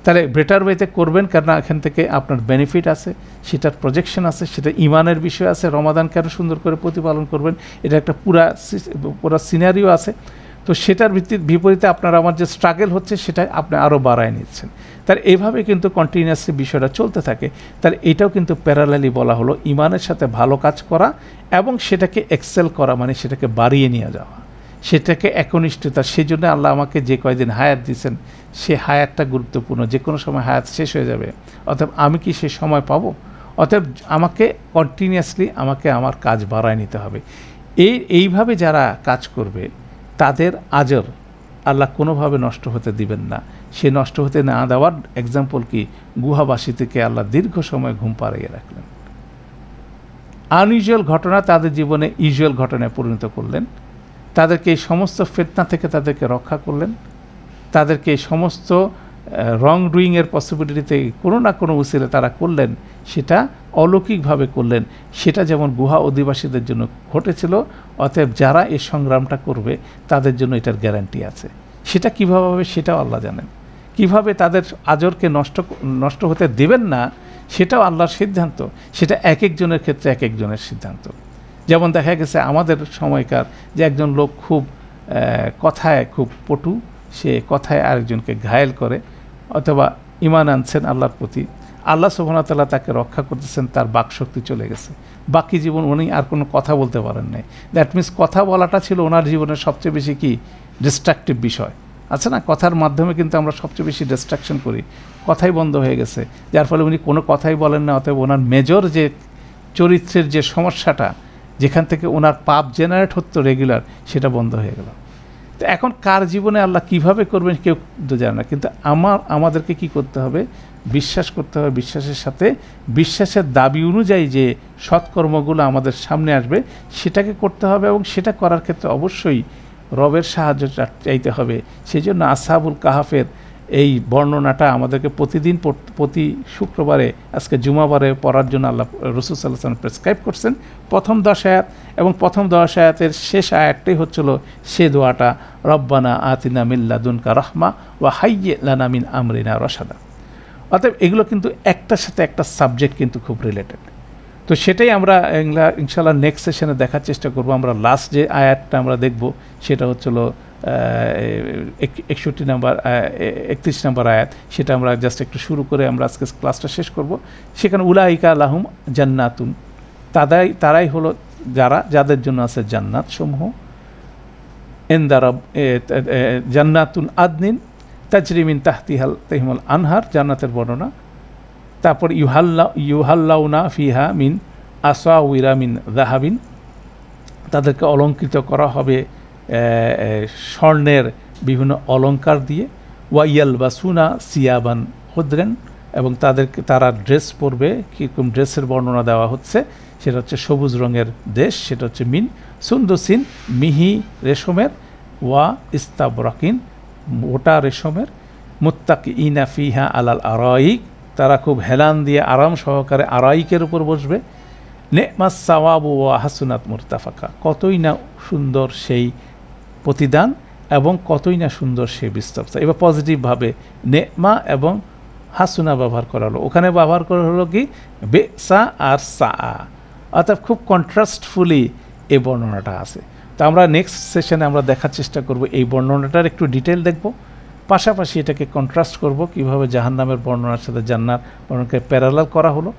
তাহলে বেটার ওয়েতে করবেন, কারণ এখান থেকে আপনার বেনিফিট আছে, সেটার প্রজেকশন আছে, সেটা ইমানের বিষয় আছে। রমাদান কেন সুন্দর করে প্রতিপালন করবেন, এটা একটা পুরা সিনারিও আছে। তো সেটার বিপরীতে আপনার আমার যে স্ট্রাগল হচ্ছে সেটা আপনি আরও বাড়ায় নিচ্ছেন। তার এইভাবে কিন্তু কন্টিনিউয়াসলি বিষয়টা চলতে থাকে। তার এটাও কিন্তু প্যারালালি বলা হলো ইমানের সাথে ভালো কাজ করা এবং সেটাকে এক্সেল করা, মানে সেটাকে বাড়িয়ে নিয়ে যাওয়া, সেটাকে একনিষ্ঠতা। সেই জন্য আল্লাহ আমাকে যে কয়দিন হায়াত দিয়েছেন সে হায়াতটা গুরুত্বপূর্ণ। যে কোনো সময় হায়াত শেষ হয়ে যাবে, অতএব আমি কি সে সময় পাবো? অতএব আমাকে কন্টিনিউয়াসলি আমার কাজ বাড়ায় নিতে হবে। এইভাবে যারা কাজ করবে তাদের আজর আল্লাহ কোনোভাবে নষ্ট হতে দিবেন না। সে নষ্ট হতে না দেওয়ার এক্সাম্পল কি, গুহাবাসী থেকে আল্লাহ দীর্ঘ সময় ঘুম পাড়িয়ে রাখলেন। আনইউজুয়াল ঘটনা তাদের জীবনে ইউজুয়াল ঘটনায় পরিণত করলেন। তাদেরকে এই সমস্ত ফিতনা থেকে তাদেরকে রক্ষা করলেন। তাদেরকে এই সমস্ত রং ডুইংয়ের পসিবিলিটিতে কোনো না কোনো উসিলে তারা করলেন, সেটা অলৌকিকভাবে করলেন। সেটা যেমন গুহা অধিবাসীদের জন্য ঘটেছিল, অতএব যারা এই সংগ্রামটা করবে তাদের জন্য এটার গ্যারান্টি আছে। সেটা কীভাবে হবে সেটাও আল্লাহ জানেন। কিভাবে তাদের আজরকে নষ্ট হতে দেবেন না সেটাও আল্লাহর সিদ্ধান্ত। সেটা এক একজনের ক্ষেত্রে এক একজনের সিদ্ধান্ত। যেমন দেখা গেছে আমাদের সময়কার যে একজন লোক খুব কথায় খুব পটু, সে কথায় আরেকজনকে ঘায়েল করে, অথবা ঈমান আনছেন আল্লাহর প্রতি, আল্লাহ সুবহানাহু ওয়া তাআলা তাকে রক্ষা করতেছেন, তার বাকশক্তি চলে গেছে, বাকি জীবন উনি আর কোনো কথা বলতে পারেন নাই। দ্যাট মিনস কথা বলাটা ছিল ওনার জীবনের সবচেয়ে বেশি কি ডিস্ট্রাকটিভ বিষয় আছে না। কথার মাধ্যমে কিন্তু আমরা সবচেয়ে বেশি ডিস্ট্রাকশন করি, কথাই বন্ধ হয়ে গেছে, যার ফলে উনি কোনো কথাই বলেন না। অতএব ওনার মেজর যে চরিত্রের যে সমস্যাটা, যেখান থেকে ওনার পাপ জেনারেট হতো রেগুলার, সেটা বন্ধ হয়ে গেল। তো এখন কার জীবনে আল্লাহ কিভাবে করবেন কেউ তো জানে না, কিন্তু আমাদেরকে কি করতে হবে, বিশ্বাস করতে হবে। বিশ্বাসের সাথে বিশ্বাসের দাবি অনুযায়ী যে সৎকর্মগুলো আমাদের সামনে আসবে সেটাকে করতে হবে, এবং সেটা করার ক্ষেত্রে অবশ্যই রবের সাহায্য চাইতে হবে। সেই জন্য আসহাবুল কাহাফের এই বর্ণনাটা আমাদেরকে প্রতি শুক্রবারে, আজকে জুমাবারে পড়ার জন্য আল্লাহ রাসূল সাল্লাল্লাহু আলাইহি ওয়াসাল্লাম প্রেসক্রাইব করছেন। প্রথম 10 আয়াত এবং প্রথম 10 আয়াতের শেষ আয়াতটাই হচ্ছিল সে দোয়াটা, রব্বানা আতিনা মিন লাদুনকা রাহমা ওয়া হাইয়্যি লানা মিন আমরিনা রাশাদা। অতএব এগুলো কিন্তু একটার সাথে একটা সাবজেক্ট কিন্তু খুব রিলেটেড। তো সেটাই আমরা ইনশাআল্লাহ নেক্সট সেশনে দেখার চেষ্টা করব। আমরা লাস্ট যে আয়াতটা আমরা দেখব সেটা হচ্ছিল 31 নম্বর আয়াত, সেটা আমরা জাস্ট একটু শুরু করে আমরা আজকে ক্লাসটা শেষ করব। সেখানে উলাইকা লাহুম জান্নাতুন, তারাই হলো যাদের জন্য আছে জান্নাত সমূহ, জান্নাতুন আদনিন তাজরি মিন তাহতিহাল আনহার, জান্নাতের বর্ণনা। তারপর ইউহাল্লাউনা ফিহা মিন আসাউইরা মিন যাহাবিন, তাদেরকে অলঙ্কৃত করা হবে স্বর্ণের বিভিন্ন অলঙ্কার দিয়ে। ওয়াইয়াল বাসুনা সিয়াবান হুদ্রেন, এবং তারা ড্রেস পরবে, কীরকম ড্রেসের বর্ণনা দেওয়া হচ্ছে, সেটা হচ্ছে সবুজ রঙের দেশ, সেটা হচ্ছে মিন সুন্দুসিন, মিহি রেশমের, ওয়া ইস্তাবরাকিন, মোটা রেশমের, মুত্তাকিইনা ফিহা আলাল আরাইক, তারা খুব হেলান দিয়ে আরাম সহকারে আরাইকের উপর বসবে। নেমাস সাওয়াবু ওয়া হাসুনাত মুরতাফাকা, কতই না সুন্দর সেই প্রতিদান এবং কতই না সুন্দর সেই বিস্তরতা। এবার পজিটিভভাবে নেমা এবং হাসুনা ব্যবহার করা হলো, ওখানে ব্যবহার করা হলো কি বেসা আর সা, অর্থাৎ খুব কন্ট্রাস্টফুলি এই বর্ণনাটা আছে। তো আমরা নেক্সট সেশনে আমরা দেখার চেষ্টা করব এই বর্ণনাটার একটু ডিটেল দেখব, পাশাপাশি এটাকে কন্ট্রাস্ট করব কীভাবে জাহান্নামের বর্ণনার সাথে জান্নাত বর্ণনাকে প্যারালাল করা হলো,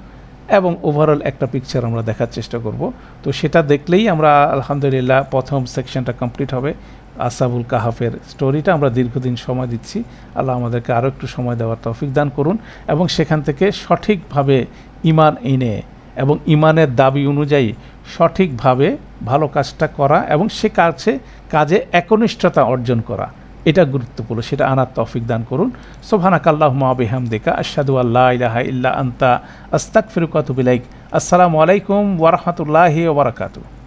এবং ওভারঅল একটা পিকচার আমরা দেখার চেষ্টা করব। তো সেটা দেখলেই আমরা আলহামদুলিল্লাহ প্রথম সেকশনটা কমপ্লিট হবে। আসহাবুল কাহাফের স্টোরিটা আমরা দীর্ঘদিন সময় দিচ্ছি, আল্লাহ আমাদেরকে আরও একটু সময় দেওয়ার তৌফিক দান করুন, এবং সেখান থেকে সঠিকভাবে ঈমান এনে এবং ঈমানের দাবি অনুযায়ী সঠিকভাবে ভালো কাজটা করা এবং সে কাজে একনিষ্ঠতা অর্জন করা, এটা গুরুত্বপূর্ণ, সেটা আনার তৌফিক দান করুন। সুবহানাকাল্লাহুম্মা ওয়া বিহামদিকা আশহাদু আল্লা ইলাহা ইল্লা আনতা আস্তাগফিরুকা ওয়া আতুবু ইলাইক। আসসালামু আলাইকুম ওয়া রাহমাতুল্লাহি ওয়া বারাকাতুহু।